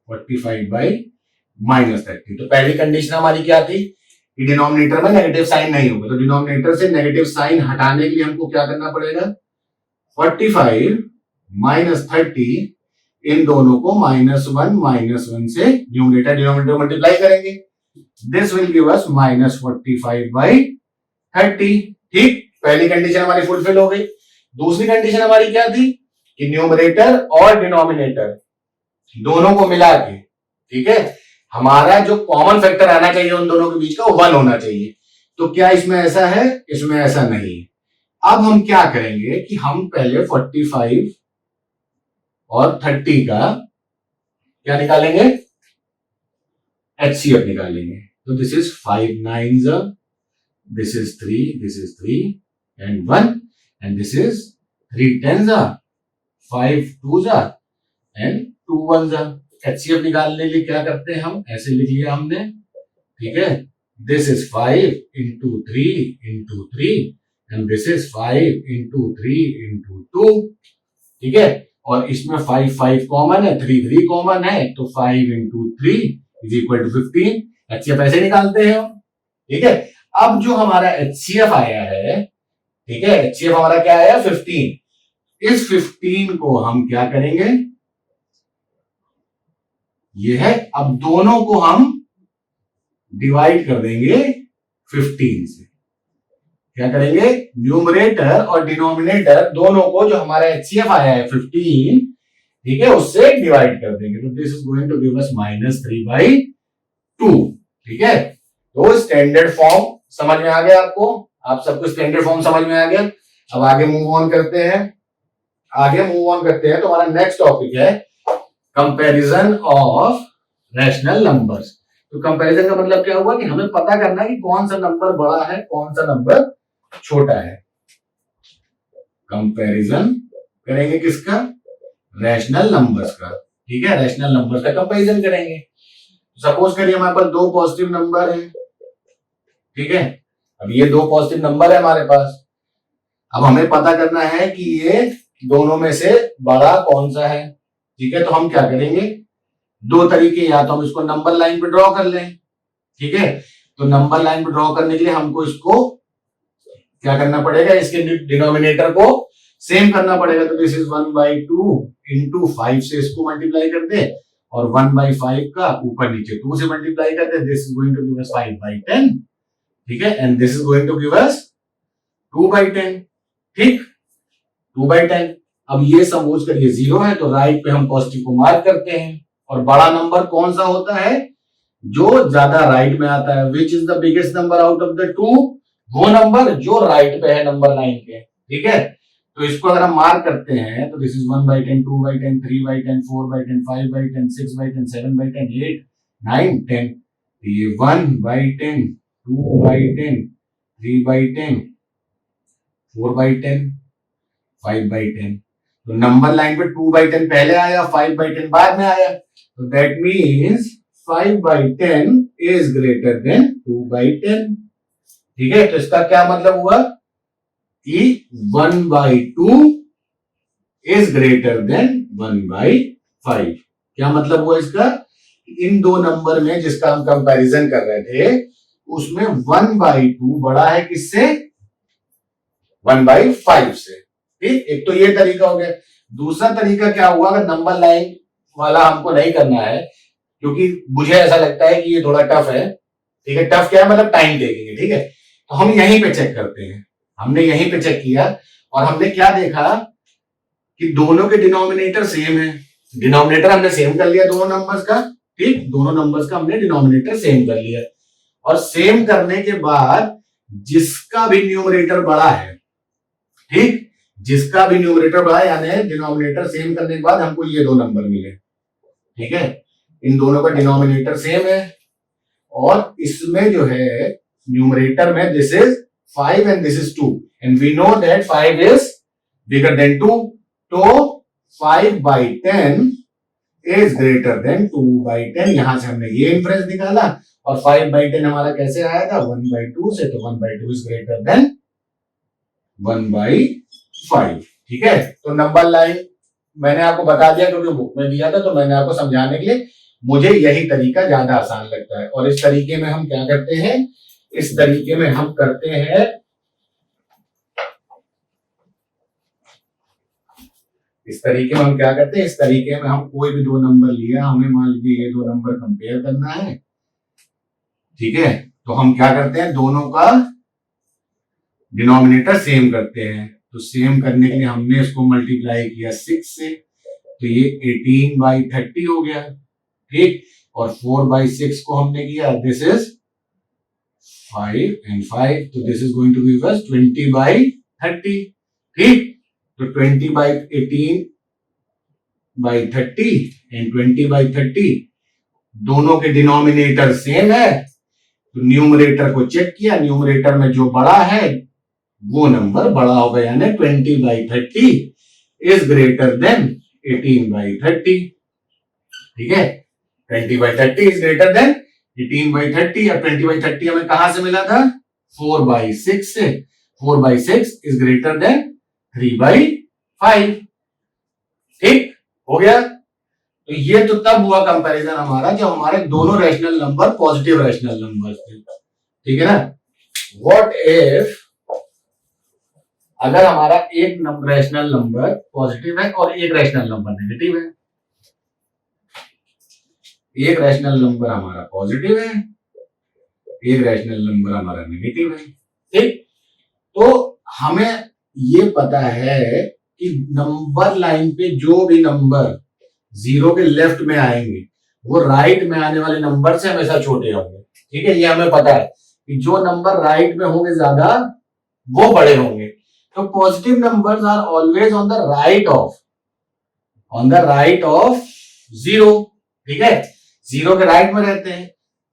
45/-30। तो पहली कंडीशन हमारी क्या थी कि डिनोमिनेटर में नेगेटिव साइन नहीं होगा, तो डिनोमिनेटर से नेगेटिव साइन हटाने के लिए हमको क्या करना पड़ेगा, 45-30 इन दोनों को -1 से न्यूमरेटर डिनोमिनेटर मल्टीप्लाई करेंगे। This will give us -45/30। ठीक, पहली कंडीशन हमारी फुलफिल हो गई। दूसरी कंडीशन हमारी क्या थी कि न्यूमरेटर और डिनोमिनेटर दोनों को मिला के, ठीक है, हमारा जो कॉमन फैक्टर आना चाहिए उन दोनों के बीच का वो 1 होना चाहिए। तो क्या इसमें ऐसा है? इसमें ऐसा नहीं है। अब हम क्या करेंगे कि हम पहले 45 और 30 का क्या निकालेंगे, HCF निकालेंगे। तो this is 5 9s, this is 3 and 1, and this is 3 10s, 5 2s and 2 1s। HCF निकालने के लिए क्या करते हैं, हम ऐसे लिख लिया हमने, ठीक है, this is 5 into 3 into 3 and this is 5 into 3 into 2, ठीक है, और इसमें 5 5 कॉमन है, 3 3 कॉमन है, तो 5 into 3 is equal to 15। HCF ऐसे निकालते हैं हम, ठीक है। अब जो हमारा HCF आया है, ठीक है, HCF हमारा क्या आया, 15। इस 15 को हम क्या करेंगे, ये है, अब दोनों को हम डिवाइड कर देंगे 15 से। क्या करेंगे, न्यूमरेटर और डिनोमिनेटर दोनों को जो हमारा HCF आया है 15, ठीक है, उससे डिवाइड कर देंगे। तो this is going to give us -3/2, ठीक है। तो स्टैंडर्ड फॉर्म समझ में आ गया आपको, आप सबको स्टैंडर्ड फॉर्म समझ में आ गया। अब आगे मूव ऑन करते हैं, तो हमारा नेक्स्ट टॉपिक है कंपैरिजन ऑफ रैशनल नंबर्स। तो कंपैरिजन का मतलब क्या हुआ कि हमें पता करना है कि कौन सा नंबर बड़ा है, कौन सा नंबर छोटा है। कंपैरिजन करेंगे किसका, रैशनल नंबर्स का, ठीक है, रैशनल नंबर्स का कंपैरिजन करेंगे। सपोज करिए हमारे पास 2 पॉजिटिव नंबर है, ठीक है, अब ये 2 पॉजिटिव नंबर है हमारे पास। अब हमें पता करना है कि ये दोनों में से बड़ा कौन सा है, ठीक है। तो हम क्या करेंगे, 2 तरीके, या तो हम इसको नंबर लाइन पे ड्रॉ कर लें, ठीक है। तो नंबर लाइन पे ड्रॉ करने के लिए हमको इसको क्या करना पड़ेगा, इसके डिनोमिनेटर को सेम करना पड़ेगा। तो दिस इज 1/2 into 5 से इसको मल्टीप्लाई कर दे, और 1/5 का ऊपर नीचे 2 से मल्टीप्लाई कर दे। This is going to give us 5/10, ठीक है, and this is going to give us 2/10, ठीक, 2/10। अब ये सपोज करिए 0 है, तो राइट पे हम पॉजिटिव को मार्क करते हैं। और बड़ा नंबर कौन सा होता है, जो ज्यादा राइट में आता है। Which is the biggest number out of the 2, वो नंबर जो राइट पे है नंबर लाइन पे, ठीक है। तो इसको अगर हम मार्क करते हैं तो दिस इज 1/10, 2/10, 3/10, 4/10, 5/10, 6/10, 7/10, 8, 9, 10। ये 1/10, 2/10, 3/10, 4/10, 5/10। तो नंबर लाइन पे 2/10 पहले आया, 5/10 बाद में आया। तो that means 5/10 is greater than 2/10, ठीक है। तो इसका क्या मतलब हुआ कि 1/2 इज ग्रेटर देन 1/5। क्या मतलब हुआ इसका, इन 2 नंबर में जिसका हम कंपैरिजन कर रहे थे उसमें 1/2 बड़ा है किससे, 1/5 से, ठीक। एक तो ये तरीका हो गया। दूसरा तरीका क्या हुआ, अगर नंबर लाइन वाला हमको नहीं करना है, क्योंकि मुझे ऐसा लगता है कि ये थोड़ा टफ है, ठीक है। टफ क्या है, मतलब टाइम टेकिंग, ठीक है। तो हम यहीं पे चेक करते हैं। हमने यहीं पे चेक किया और हमने क्या देखा कि दोनों के डिनोमिनेटर सेम है। डिनोमिनेटर हमने सेम कर लिया दोनों नंबर्स का, ठीक, दोनों नंबर्स का हमने डिनोमिनेटर सेम कर लिया। और सेम करने के बाद जिसका भी न्यूमरेटर बड़ा है, ठीक, जिसका भी न्यूमरेटर बड़ा है, यानी डिनोमिनेटर सेम करने के बाद हमको ये 2 नंबर मिले, ठीक है। इन दोनों का डिनोमिनेटर सेम है और इसमें जो है न्यूमरेटर में this is 5 and this is 2 and we know that 5 is bigger than 2, तो 5/10 is greater than 2/10। यहां से हमने ये इंफरेंस निकाला और 5/10 हमारा कैसे आया था, 1/2 से, तो 1/2 is greater than 1/5, ठीक है, तो नंबर लाइन मैंने आपको बता दिया क्योंकि बुक में दिया था, तो मैंने आपको समझाने के लिए मुझे यही तरीका ज्यादा आसान लगता है। और इस तरीके में हम क्या करते हैं, इस तरीके में हम करते हैं, इस तरीके में हम क्या करते हैं, इस तरीके में हम कोई भी दो नंबर लिया, हमें मान लीजिए ये दो नंबर कंपेयर करना है, ठीक है, तो हम क्या करते हैं, दोनों का डिनोमिनेटर सेम करते हैं। तो सेम करने के लिए हमने इसको मल्टीप्लाई किया 6 से, तो ये 18/30 हो गया, ठीक। और 4/6 को हमने किया, दिस इज 5 and 5, तो this is going to give us 20/30, ठीक। तो 20/18/30 एंड 20/30 दोनों के डिनोमिनेटर सेम है, तो न्यूमरेटर को चेक किया, न्यूमरेटर में जो बड़ा है वो नंबर बड़ा होगा, यानी 20/30 इज ग्रेटर देन 18/30, ठीक है। 20/30 इज ग्रेटर देन 18/30, और 20/30 हमें कहां से मिला था, 4/6 से। 4/6 इज ग्रेटर देन 3/5, ठीक हो गया। तो ये तो तब हुआ कंपैरिजन हमारा जब हमारे दोनों rational number positive rational number थे, ठीक है ना। व्हाट इफ अगर हमारा एक रैशनल नंबर पॉजिटिव है और एक रैशनल नंबर नेगेटिव है, एक रैशनल नंबर हमारा पॉजिटिव है, एक रैशनल नंबर हमारा नेगेटिव है, ठीक। तो हमें ये पता है कि नंबर लाइन पे जो भी नंबर 0 के लेफ्ट में आएंगे वो राइट में आने वाले नंबर से हमेशा छोटे होंगे, ठीक है। ये हमें पता है कि जो नंबर राइट में होंगे ज्यादा वो बड़े होंगे। तो positive numbers are always on the right of 0, ठीक है, 0 के राइट में रहते हैं।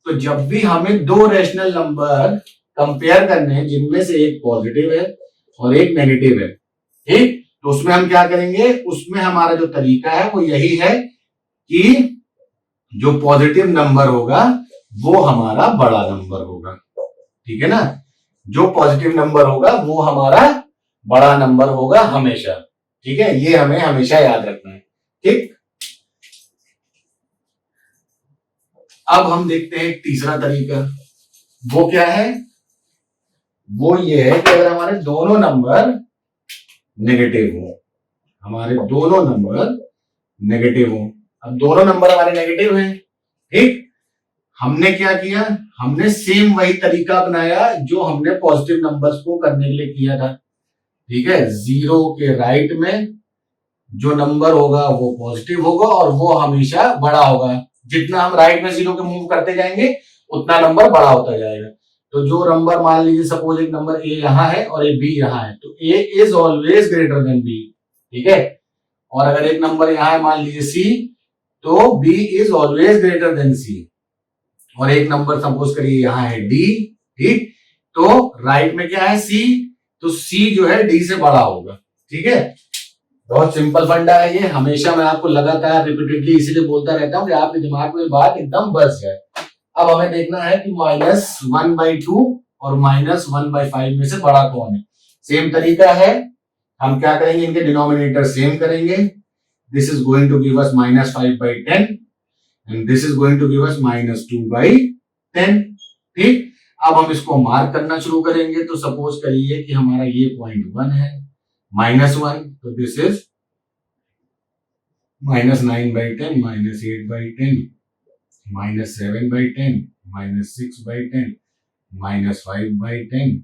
तो जब भी हमें दो रैशनल नंबर कंपेयर करने हैं जिनमें से एक पॉजिटिव है और एक नेगेटिव है, ठीक, तो उसमें हम क्या करेंगे, उसमें हमारा जो तरीका है वो यही है कि जो पॉजिटिव नंबर होगा वो हमारा बड़ा नंबर होगा, ठीक है ना। जो पॉजिटिव नंबर होगा वो हमारा बड़ा नंबर होगा हमेशा, ठीक है। ये हमें हमेशा याद रखना है, ठीक। अब हम देखते हैं एक तीसरा तरीका, वो क्या है, वो ये है कि अगर हमारे दोनों नंबर नेगेटिव हो, हमारे दोनों नंबर नेगेटिव हो, अब दोनों नंबर हमारे नेगेटिव हैं, ठीक। हमने क्या किया, हमने सेम वही तरीका अपनाया जो हमने पॉजिटिव नंबर्स को करने के लिए किया था, ठीक है। 0 के राइट में जो नंबर होगा वो पॉजिटिव होगा और वो हमेशा बड़ा होगा। जितना हम राइट में 0 के मूव करते जाएंगे उतना नंबर बड़ा होता जाएगा। तो जो नंबर, मान लीजिए सपोज एक नंबर ए यहां है और एक बी यहां है, तो A is always greater than B, ठीक है। और अगर एक नंबर यहां है, मान लीजिए सी, तो B is always greater than C. और एक नंबर सपोज करिए यहां है डी, ठीक, तो राइट में क्या है सी, तो सी जो है डी से बड़ा होगा, ठीक है। बहुत सिंपल फंडा है ये, हमेशा मैं आपको लगातार रिपीटेडली इसीलिए बोलता रहता हूं कि आपके दिमाग में बात एकदम बस जाए। अब हमें देखना है कि -1/2 और -1/5 में से बड़ा कौन है। सेम तरीका है, हम क्या करेंगे, इनके डिनोमिनेटर सेम करेंगे। This is going to give us -5/10 and this is going to give us -2/10, ठीक। अब हम इसको मार्क करना शुरू करेंगे। तो सपोज करिए कि हमारा ये पॉइंट 1 है, -1, तो दिस इज -9/10, -8/10, -7/10, -6/10, -5/10,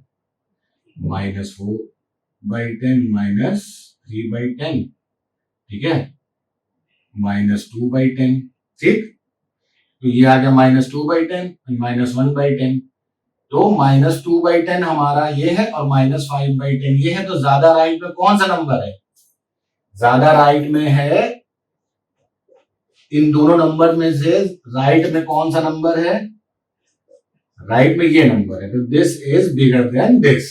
-4/10, -3/10, ठीक है, -2/10, ठीक। तो ये आ गया -2/10, -1/10। तो -2/10 हमारा ये है और -5/10 ये है। तो ज्यादा राइट में कौन सा नंबर है, ज्यादा राइट में है, इन दोनों नंबर में से राइट में कौन सा नंबर है, राइट में ये नंबर है। तो this is bigger than this,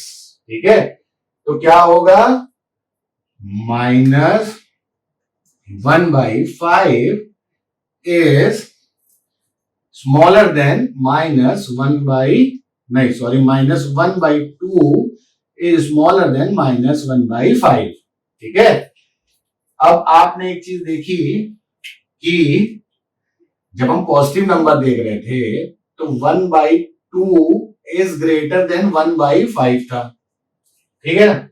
ठीक है। तो क्या होगा, -1/5 is smaller than -1/2 is smaller than -1/5, ठीक है। अब आपने एक चीज देखी कि जब हम पॉजिटिव नंबर देख रहे थे तो 1/2 इज ग्रेटर देन 1/5 था, ठीक है ना।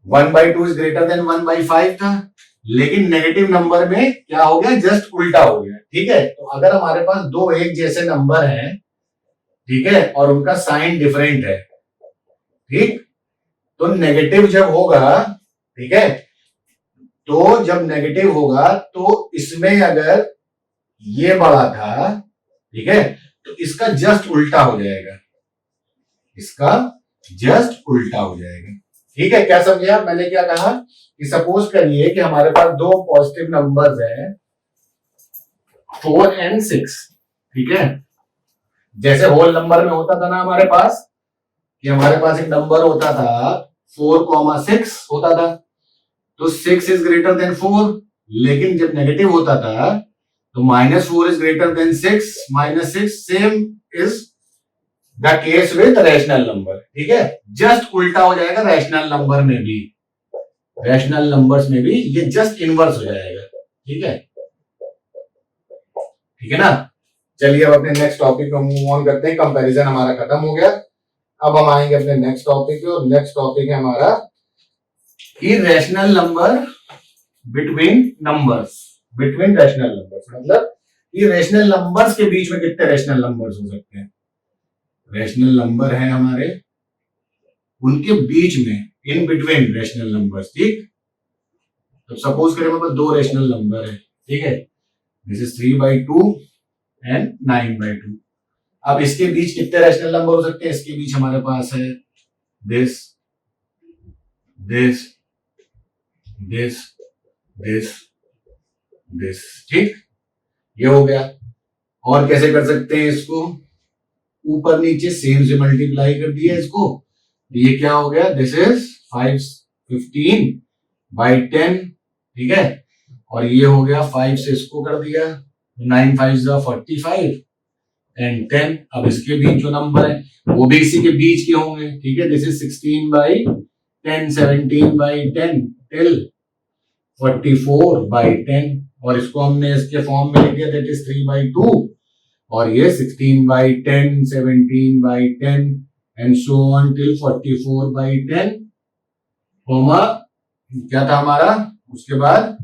1/2 इज ग्रेटर देन 1/5 था, लेकिन नेगेटिव नंबर में क्या हो गया, जस्ट उल्टा हो गया, ठीक है। तो अगर हमारे पास दो एक जैसे नंबर हैं, ठीक है, और उनका साइन डिफरेंट है, ठीक, तो नेगेटिव जब होगा, ठीक है, तो जब नेगेटिव होगा तो इसमें अगर ये बड़ा था, ठीक है, तो इसका जस्ट उल्टा हो जाएगा, इसका जस्ट उल्टा हो जाएगा, ठीक है। क्या समझे आप, मैंने क्या कहा कि सपोज करिए कि हमारे पास दो पॉजिटिव नंबर्स हैं 4 और 6, ठीक है। जैसे होल नंबर में होता था ना हमारे पास, कि हमारे पास एक नंबर होता था 4,6 होता था, तो 6 इज ग्रेटर देन 4, लेकिन जब नेगेटिव होता था तो -4 is greater than 6, -6 same is the case with rational number, ठीक है। जस्ट उल्टा हो जाएगा रैशनल नंबर में भी, रैशनल नंबर्स में भी ये जस्ट इनवर्स हो जाएगा, ठीक है, ठीक है ना। चलिए अब अपने नेक्स्ट टॉपिक पे मूव ऑन करते हैं। कंपैरिजन हमारा खत्म हो गया, अब हम आएंगे अपने नेक्स्ट टॉपिक पे, और नेक्स्ट टॉपिक है हमारा irrational number between numbers, between rational numbers, मतलब इरेशनल नंबर्स के बीच में कितने रैशनल नंबर्स हो सकते हैं। रैशनल नंबर है हमारे, उनके बीच में, इन बिटवीन रैशनल नंबर्स, ठीक। तो सपोज करें हमारे पास दो रैशनल नंबर है, ठीक है, दिस इज 3/2 एंड 9/2। अब इसके बीच कितने रैशनल नंबर हो सकते हैं, इसके बीच हमारे पास है this this this this this, ठीक, ये हो गया। और कैसे कर सकते हैं इसको, ऊपर नीचे सेम से मल्टीप्लाई कर दिया इसको, ये क्या हो गया, दिस इज 15/10, ठीक है, और ये हो गया 5 से इसको कर दिया, 9 5 45 एंड 10। अब इसके बीच जो नंबर है वो भी इसी के बीच के होंगे, ठीक है, दिस इज 16/10, 17/10 टिल 44/10, और इसको हमने इसके फॉर्म में लिख दिया, दैट इज 3/2, और ये 16/10, 17/10 and so on till 44/10, comma क्या था हमारा, उसके बाद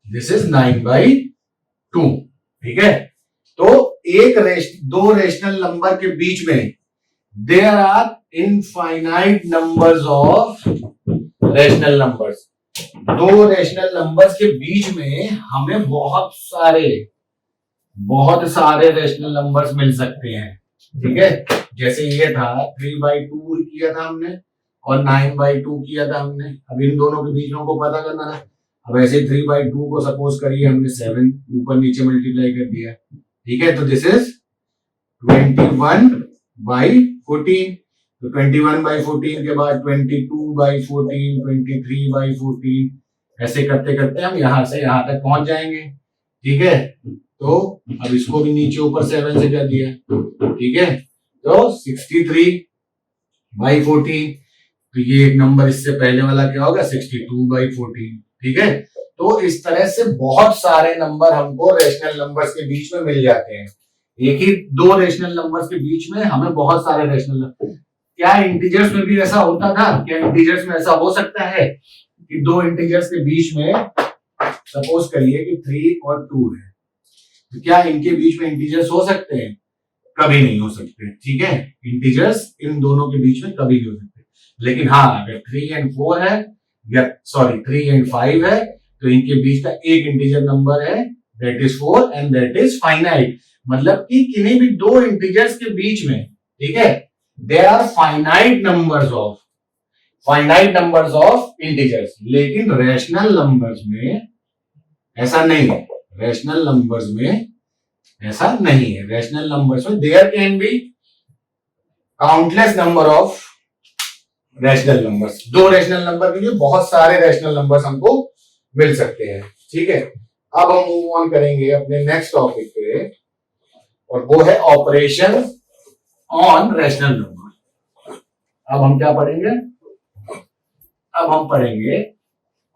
दिस इज 9/2, ठीक है। तो दो रेशनल नंबर के बीच में there are infinite numbers of rational numbers. दो रेशनल नंबर्स के बीच में हमें बहुत सारे रेशनल नंबर्स मिल सकते हैं, ठीक है। जैसे ये था 3/2 किया था हमने और 9/2 किया था हमने, अब इन दोनों के बीच में हमको पता करना था। अब ऐसे 3/2 को सपोज करिए हमने 7 ऊपर नीचे मल्टीप्लाई कर दिया, ठीक है, तो दिस इज 21/14, तो 21/14 के बाद 22/14, 23/14, ऐसे करते करते हम यहां से यहां तक पहुंच जाएंगे, ठीक है। तो अब इसको भी नीचे ऊपर 7 से कर दिया, ठीक है, तो 63/14, तो ये एक नंबर इससे पहले वाला क्या होगा, 62/14, ठीक है। तो इस तरह से बहुत सारे नंबर हमको रेशनल नंबर्स के बीच में मिल जाते हैं। एक ही दो रेशनल नंबर्स के बीच में हमें बहुत सारे रेशनल नंबर, क्या इंटीजर्स में भी ऐसा होता था, क्या इंटीजर्स में ऐसा हो सकता है कि दो इंटीजर्स के बीच में, सपोज करिए कि 3 और 2 है, तो क्या इनके बीच में इंटीजर्स हो सकते हैं, कभी नहीं हो सकते, ठीक है। इंटीजर्स इन दोनों के बीच में कभी नहीं हो सकते, लेकिन हाँ अगर 3 और 4 है, या सॉरी 3 और 5 है, तो इनके बीच का एक इंटीजर नंबर है, that is 4 and that is finite, मतलब कि किन्हीं भी दो इंटीजर्स के बीच में, ठीक है, there are finite numbers of integers. लेकिन रैशनल नंबर्स में ऐसा नहीं है, रैशनल नंबर्स में ऐसा नहीं है। रैशनल नंबर्स में there can be countless number of rational numbers. दो रैशनल नंबर के लिए बहुत सारे रैशनल नंबर्स हमको मिल सकते हैं, ठीक है। अब हम मूव ऑन करेंगे अपने नेक्स्ट टॉपिक पे, और वो है ऑपरेशन ऑन रैशनल नंबर। अब हम क्या पढ़ेंगे, अब हम पढ़ेंगे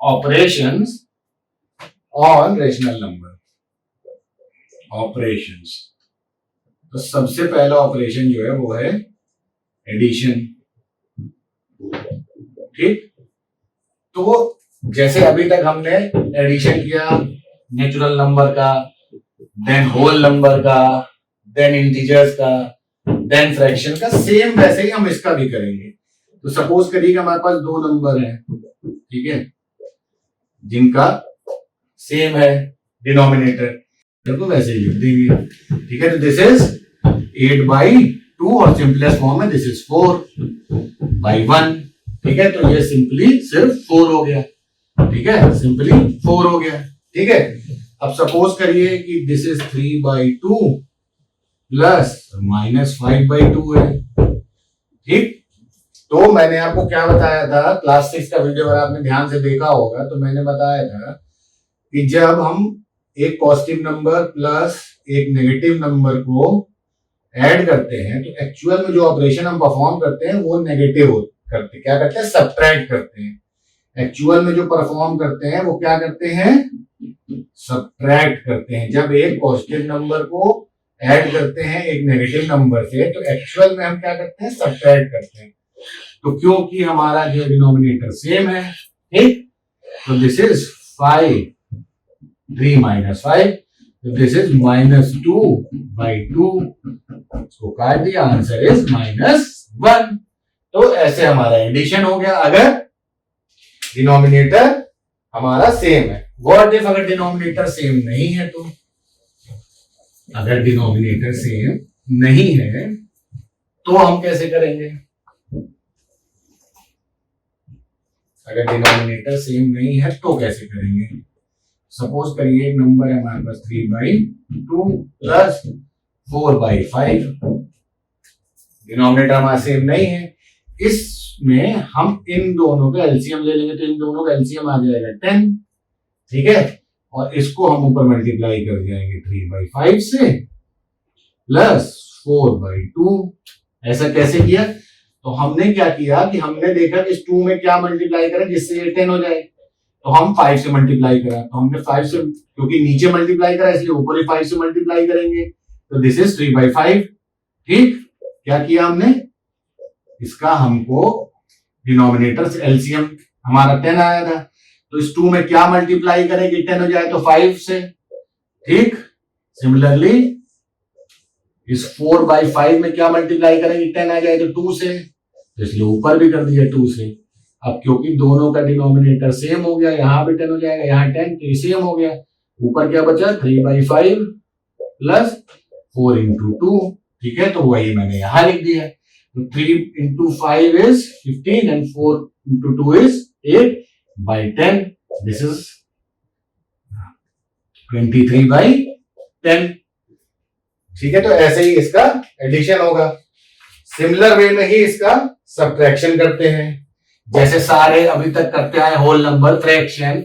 operations on rational number, operations. तो सबसे पहला ऑपरेशन जो है वो है एडिशन, ठीक। तो जैसे अभी तक हमने एडिशन किया नेचुरल नंबर का, देन होल नंबर का, देन इंटीजर्स का, देन फ्रैक्शन का, सेम वैसे ही हम इसका भी करेंगे। तो सपोज करिए कि हमारे पास दो नंबर हैं, ठीक है, जिनका सेम है डिनोमिनेटर, तो वैसे ही लिख देंगे, ठीक है। तो दिस इज 8/2 और सिंपलेस्ट फॉर्म में दिस इज 4/1, ठीक है। तो ये सिंपली सिर्फ 4 हो गया, ठीक है, सिंपली 4 हो गया, ठीक है। अब सपोज करिए कि दिस इज 3/2 प्लस -5/2 है, ठीक। तो मैंने आपको क्या बताया था, क्लास 6 का वीडियो अगर आपने ध्यान से देखा होगा तो मैंने बताया था कि जब हम एक पॉजिटिव नंबर प्लस एक नेगेटिव नंबर को ऐड करते हैं तो एक्चुअल में जो ऑपरेशन हम परफॉर्म करते हैं वो नेगेटिव करते हैं, क्या करते हैं, सब्ट्रैक्ट करते हैं। एक्चुअल में जो परफॉर्म करते हैं वो क्या करते हैं, सब्ट्रैक्ट करते हैं। जब एक पॉजिटिव नंबर को ऐड करते हैं एक नेगेटिव नंबर से तो एक्चुअल में हम क्या करते हैं, सब्ट्रैक्ट करते हैं। तो क्योंकि हमारा जो डिनोमिनेटर सेम है, ठीक, तो दिस इज 5, 3 - 5, तो दिस इज -2/2, इसको काट दिया, आंसर इज -1। तो ऐसे हमारा एडिशन हो गया अगर डिनोमिनेटर हमारा सेम है। व्हाट इफ अगर डिनोमिनेटर सेम नहीं है, तो अगर डिनोमिनेटर सेम नहीं है तो हम कैसे करेंगे, अगर डिनोमिनेटर सेम नहीं है तो कैसे करेंगे। सपोज करिए एक नंबर है हमारे पास 3/2 प्लस 4/5, डिनोमिनेटर हमारा सेम नहीं है, इसमें हम इन दोनों का एलसीएम ले लेंगे, तो इन दोनों का एलसीएम आ जाएगा 10, ठीक है। और इसको हम ऊपर मल्टीप्लाई कर जाएंगे 3/5 से प्लस 4/2। ऐसा कैसे किया, तो हमने क्या किया कि हमने देखा कि इस 2 में क्या मल्टीप्लाई करें जिससे ये 10 हो जाए, तो हम 5 से मल्टीप्लाई करा, तो हमने 5 से, क्योंकि नीचे मल्टीप्लाई करा इसलिए ऊपर ही 5 से मल्टीप्लाई करेंगे, तो दिस इज 3/5, ठीक। क्या किया हमने, इसका हमको डिनोमिनेटर से एलसीएम हमारा 10 आया था, तो इस 2 में क्या मल्टीप्लाई करें कि 10 हो जाए, तो 5 से, ठीक। सिमिलरली इस 4/5 में क्या मल्टीप्लाई करेंगे 10 आ जाए तो 2 से, तो इसलिए ऊपर भी कर दिया 2 से। अब क्योंकि दोनों का डिनोमिनेटर सेम हो गया, यहां भी 10 हो जाएगा, यहां 10, तो सेम हो गया, ऊपर क्या बचा 3/5 प्लस 4 × 2, ठीक है। तो वही मैंने यहां लिख दिया, तो 3 × 5 is 15 and 4 × 2 is 8/10, this is 23/10, ठीक है। तो ऐसे ही इसका एडिशन होगा। सिमिलर वे में ही इसका सब्ट्रैक्शन करते हैं, जैसे सारे अभी तक करते आए होल नंबर, फ्रैक्शन,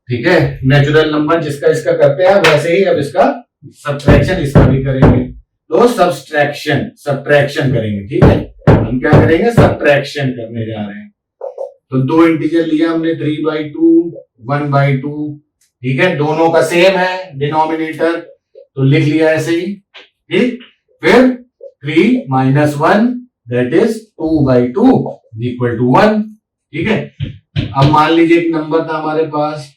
ठीक है, नेचुरल नंबर जिसका इसका करते हैं, वैसे ही अब इसका सब्ट्रैक्शन इसका भी करेंगे। तो सब्ट्रैक्शन करेंगे, ठीक है। हम क्या करेंगे, सब्ट्रैक्शन करने जा रहे हैं। तो दो इंटीजर लिया हमने 3/2, 1/2, ठीक है, दोनों का सेम है डिनोमिनेटर, तो लिख लिया ऐसे ही, ठीक। फिर 3 - 1 दैट इज 2/2 इक्वल टू 1, ठीक है। अब मान लीजिए एक नंबर था हमारे पास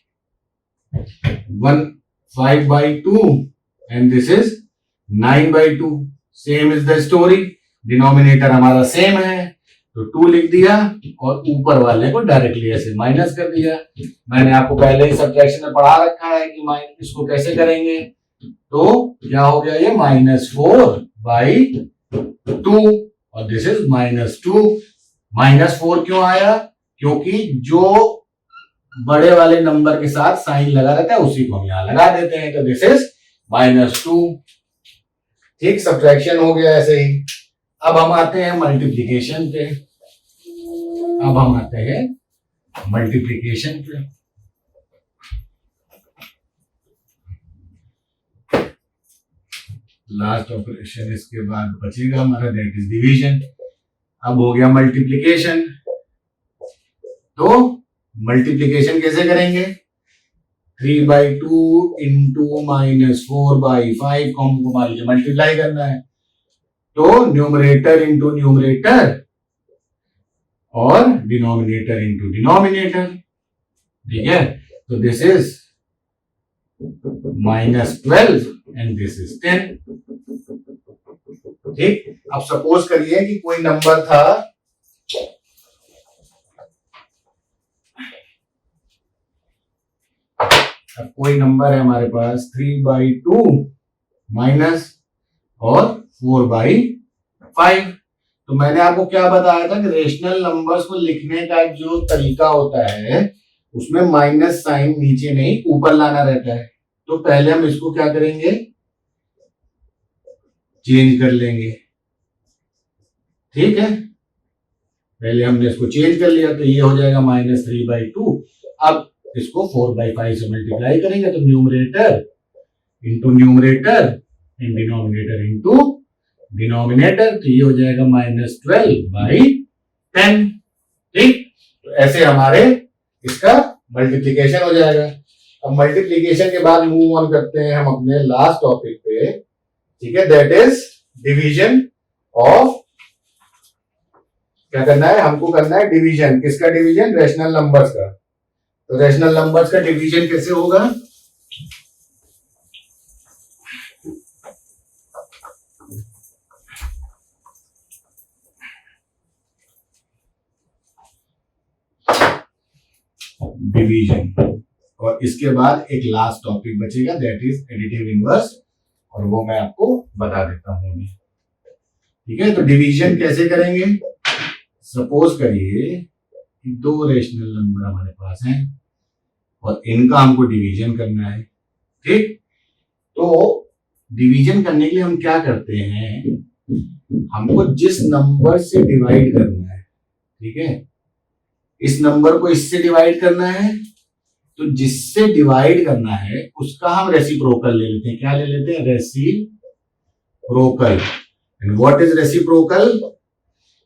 5/2 and this is 9/2, same is the story, denominator हमारा सेम है, तो 2 लिख दिया और ऊपर वाले को डायरेक्टली ऐसे माइनस कर दिया। मैंने आपको पहले ही सब्ट्रैक्शन में पढ़ा रखा है कि इसको कैसे करेंगे, तो क्या हो गया ये -4/2 और दिस इज -2। -4 क्यों आया, क्योंकि जो बड़े वाले नंबर के साथ साइन लगा रहता है उसी को हम यहां लगा देते हैं, तो दिस इज -2, ठीक। सब्ट्रैक्शन हो गया ऐसे ही। अब हम आते हैं मल्टीप्लिकेशन पे, लास्ट ऑपरेशन इसके बाद बचेगा हमारा, दैट इज डिवीजन। अब हो गया मल्टीप्लिकेशन, तो मल्टीप्लीकेशन कैसे करेंगे? 3/2 इंटू -4/5 को मान लीजिए मल्टीप्लाई करना है, तो न्यूमरेटर इंटू न्यूमरेटर और डिनोमिनेटर इंटू डिनोमिनेटर, ठीक है। तो this is -12 and this is 10, ठीक। अब सपोज करिए कि कोई नंबर था, अब कोई नंबर है हमारे पास 3/2 माइनस और 4/5। तो मैंने आपको क्या बताया था कि रेशनल नंबर्स को लिखने का जो तरीका होता है उसमें माइनस साइन नीचे नहीं ऊपर लाना रहता है। तो पहले हम इसको क्या करेंगे, चेंज कर लेंगे, ठीक है। पहले हमने इसको चेंज कर लिया, तो ये हो जाएगा -3/2। अब इसको 4/5 से मल्टीप्लाई करेंगे, तो numerator into numerator and denominator into denominator, तो ये हो जाएगा -12/10, ठीक। तो ऐसे हमारे इसका मल्टीप्लीकेशन हो जाएगा। अब मल्टीप्लीकेशन के बाद मूव ऑन करते हैं हम अपने लास्ट टॉपिक पे, ठीक है, दैट इज डिवीजन ऑफ, क्या करना है हमको, करना है डिवीजन। किसका डिवीजन? रेशनल नंबर्स का। तो रेशनल नंबर्स का डिवीजन कैसे होगा? डिवीजन, और इसके बाद एक लास्ट टॉपिक बचेगा दैट इज एडिटिव इनवर्स, और वो मैं आपको बता देता हूं अभी, ठीक है। तो डिवीजन कैसे करेंगे? सपोज करिए कि दो रेशनल नंबर हमारे पास हैं और इनका हमको डिवीजन करना है, ठीक। तो डिवीजन करने के लिए हम क्या करते हैं, हमको जिस नंबर से डिवाइड करना है, ठीक है, इस नंबर को इससे डिवाइड करना है, तो जिससे डिवाइड करना है उसका हम रेसिप्रोकल ले लेते हैं। क्या ले लेते हैं? Reciprocal. And what is reciprocal?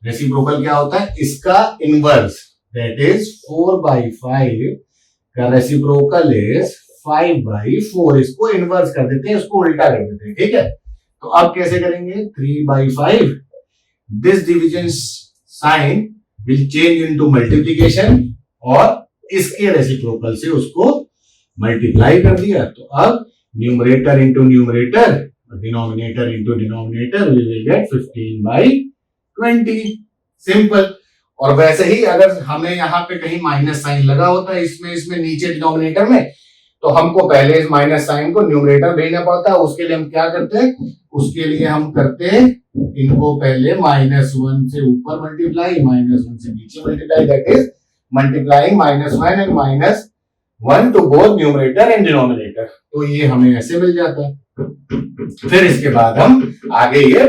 Reciprocal क्या होता है? इसका इनवर्स, दैट इज 4/5 का रेसिप्रोकल इज 5/4। इसको इनवर्स कर देते हैं, इसको उल्टा कर देते हैं, ठीक है। तो अब कैसे करेंगे? 3/5, this division sign will change into multiplication, और इसके रेसिप्रोकल से उसको मल्टीप्लाई कर दिया। तो अब न्यूमरेटर इंटू न्यूमरेटर और denominator into denominator, we will get 15/20, simple. और वैसे ही अगर हमें यहाँ पे कहीं माइनस साइन लगा होता है इसमें नीचे डिनोमिनेटर में, तो हमको पहले इस माइनस साइन को न्यूमरेटर भेजना पड़ता है। उसके लिए हम क्या करते हैं? उसके लिए हम करते हैं इनको पहले -1 से ऊपर मल्टीप्लाई, -1 से नीचे multiply, that is multiplying -1 and -1 to both numerator and denominator. तो ये हमें ऐसे मिल जाता है। फिर इसके बाद हम आगे ये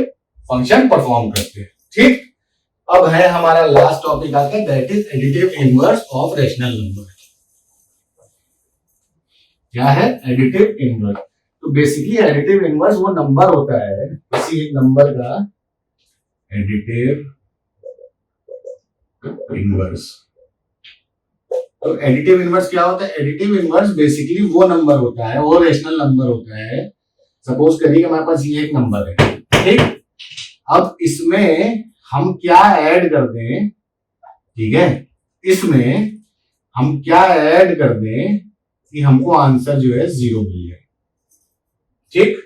फंक्शन परफॉर्म करते हैं, ठीक। अब है हमारा लास्ट टॉपिक आता है that is additive inverse of rational number. क्या है? Additive inverse. तो बेसिकली एडिटिव इनवर्स वो नंबर होता है, किसी एक नंबर का एडिटिव इनवर्स। तो एडिटिव इनवर्स क्या होता है? एडिटिव इनवर्स बेसिकली वो नंबर होता है, वो रेशनल नंबर होता है। सपोज करिए हमारे पास ये एक नंबर है, ठीक। अब इसमें हम क्या ऐड कर दें, ठीक है, इसमें हम क्या ऐड कर दें कि हमको आंसर जो है 0 मिल जाए, ठीक।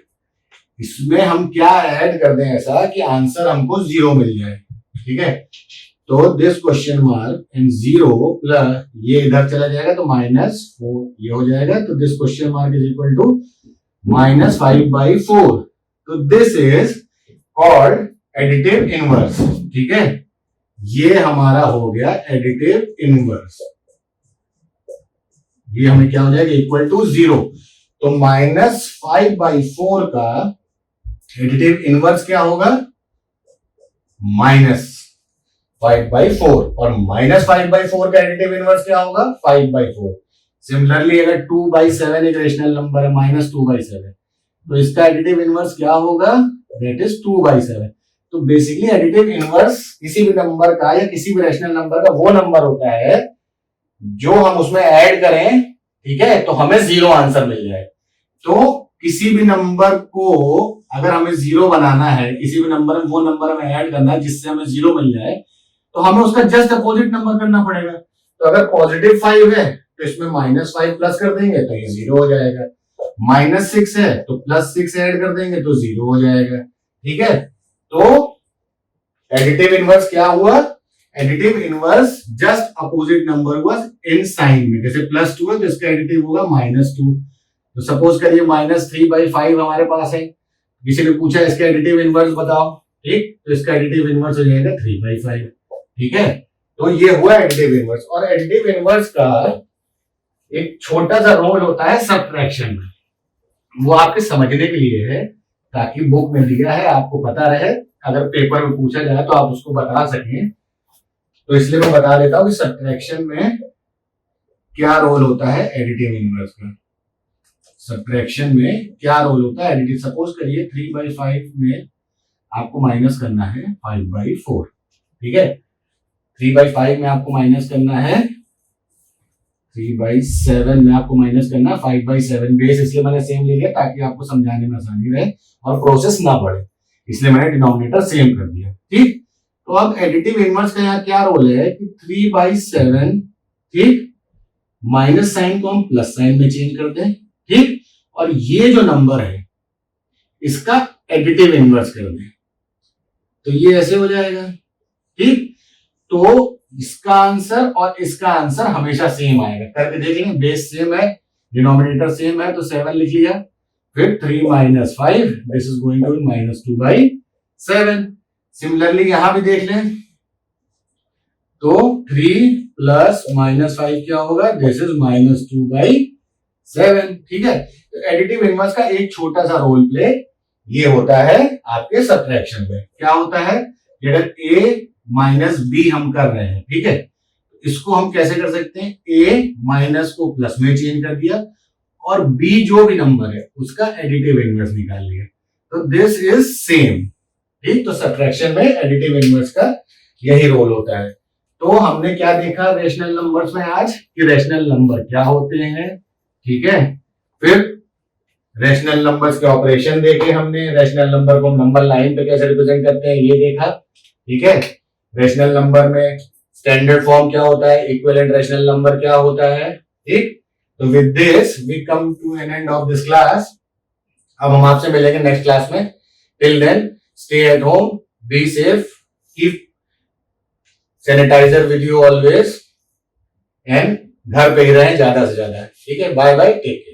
इसमें हम क्या ऐड कर दें ऐसा कि आंसर हमको 0 मिल जाए, ठीक है। तो this question mark and 0 plus ये इधर चला जाएगा तो -4 ये हो जाएगा। तो this question mark is equal to -5/4। तो this is called additive inverse, ठीक है। ये हमारा हो गया एडिटिव इनवर्स। ये हमें क्या हो जाएगा? Equal to 0। तो -5/4 का एडिटिव इनवर्स क्या होगा? -5/4, और -5/4 का एडिटिव इनवर्स क्या होगा? 5/4। सिमिलरली अगर 2/7 एक रेशनल नंबर है, -2/7, तो इसका एडिटिव इनवर्स क्या होगा? That is 2/7। तो बेसिकली एडिटिव इनवर्स किसी भी नंबर का या किसी भी रेशनल नंबर का वो नंबर होता है जो हम उसमें ऐड करें, ठीक है, तो हमें 0 आंसर मिल जाए। तो किसी भी नंबर को अगर हमें 0 बनाना है, किसी भी नंबर में वो नंबर हमें ऐड करना है जिससे हमें 0 मिल जाए, तो हमें उसका जस्ट अपोजिट नंबर करना पड़ेगा। तो अगर पॉजिटिव 5 है तो इसमें -5 प्लस कर देंगे तो ये 0 हो जाएगा। -6 है तो +6 ऐड कर देंगे तो 0 हो जाएगा। ठीक है, तो एडिटिव इनवर्स क्या हुआ? Additive inverse just opposite number हुआ इन साइन में। जैसे +2 है तो इसका एडिटिव होगा -2। तो सपोज करिए -3/5 हमारे पास है, किसी ने पूछा इसका एडिटिव इनवर्स बताओ, ठीक, तो इसका एडिटिव इनवर्स हो जाएगा 3/5। ठीक है, तो ये हुआ एडिटिव इनवर्स। और एडिटिव इनवर्स का एक छोटा सा रोल होता है सब्ट्रैक्शन में, वो आपके समझने के लिए है, ताकि बुक में दिया है आपको पता रहे, अगर पेपर में पूछा जाए तो आप उसको बता सकें। तो इसलिए मैं बता देता हूं कि सब्ट्रैक्शन में क्या रोल होता है एडिटिव इनवर्स का। सब्ट्रैक्शन में क्या रोल होता है एडिटिव। सपोज करिए 3/5 में आपको माइनस करना है 5/4। ठीक है, 3/5 में आपको माइनस करना है 3/7 में आपको माइनस करना है 5/7। बेस इसलिए मैंने सेम ले लिया ताकि आपको समझाने में आसानी रहे और प्रोसेस ना बढ़े, इसलिए मैंने डिनोमिनेटर सेम कर दिया। ठीक, तो अब एडिटिव इनवर्स का यहाँ क्या रोल है कि 3/7, ठीक, माइनस साइन को हम प्लस साइन में चेंज कर दें। ठीक, और ये जो नंबर है इसका एडिटिव इनवर्स कर दें, तो ये ऐसे हो जाएगा। ठीक, तो इसका आंसर और इसका आंसर हमेशा सेम आएगा। करके देखेंगे, बेस सेम है, डिनोमिनेटर सेम है, तो 7 लिख लिया। फिर 3 - 5, this is going to be -2/7। Similarly यहां भी देख लें, तो 3 + -5 क्या होगा? This is -2/7। ठीक है, तो एडिटिव इनवर्स का एक छोटा सा रोल प्ले ये होता है आपके सब्ट्रैक्शन में। क्या होता है? अगर a - b हम कर रहे हैं, ठीक है, इसको हम कैसे कर सकते हैं? a माइनस को प्लस में चेंज कर दिया और b जो भी नंबर है उसका एडिटिव इनवर्स निकाल लिया, तो दिस इज सेम। ठीक, तो सब्ट्रैक्शन में एडिटिव इनवर्स का यही रोल होता है। तो हमने क्या देखा रेशनल नंबर्स में आज, कि रेशनल नंबर क्या होते हैं। ठीक है, फिर रेशनल नंबर्स के ऑपरेशन देखे हमने, रेशनल नंबर को नंबर लाइन पे कैसे रिप्रेजेंट करते हैं ये देखा। ठीक है, रेशनल नंबर में स्टैंडर्ड फॉर्म क्या होता है, इक्विवेलेंट रेशनल नंबर क्या होता है। ठीक, तो with this we come to an end of this class. अब हम आपसे मिलेंगे नेक्स्ट क्लास में। Till then stay at home, be safe, keep sanitizer with you always, and घर पे ही रहें ज्यादा से ज्यादा। ठीक है, बाय बाय, टेक केयर।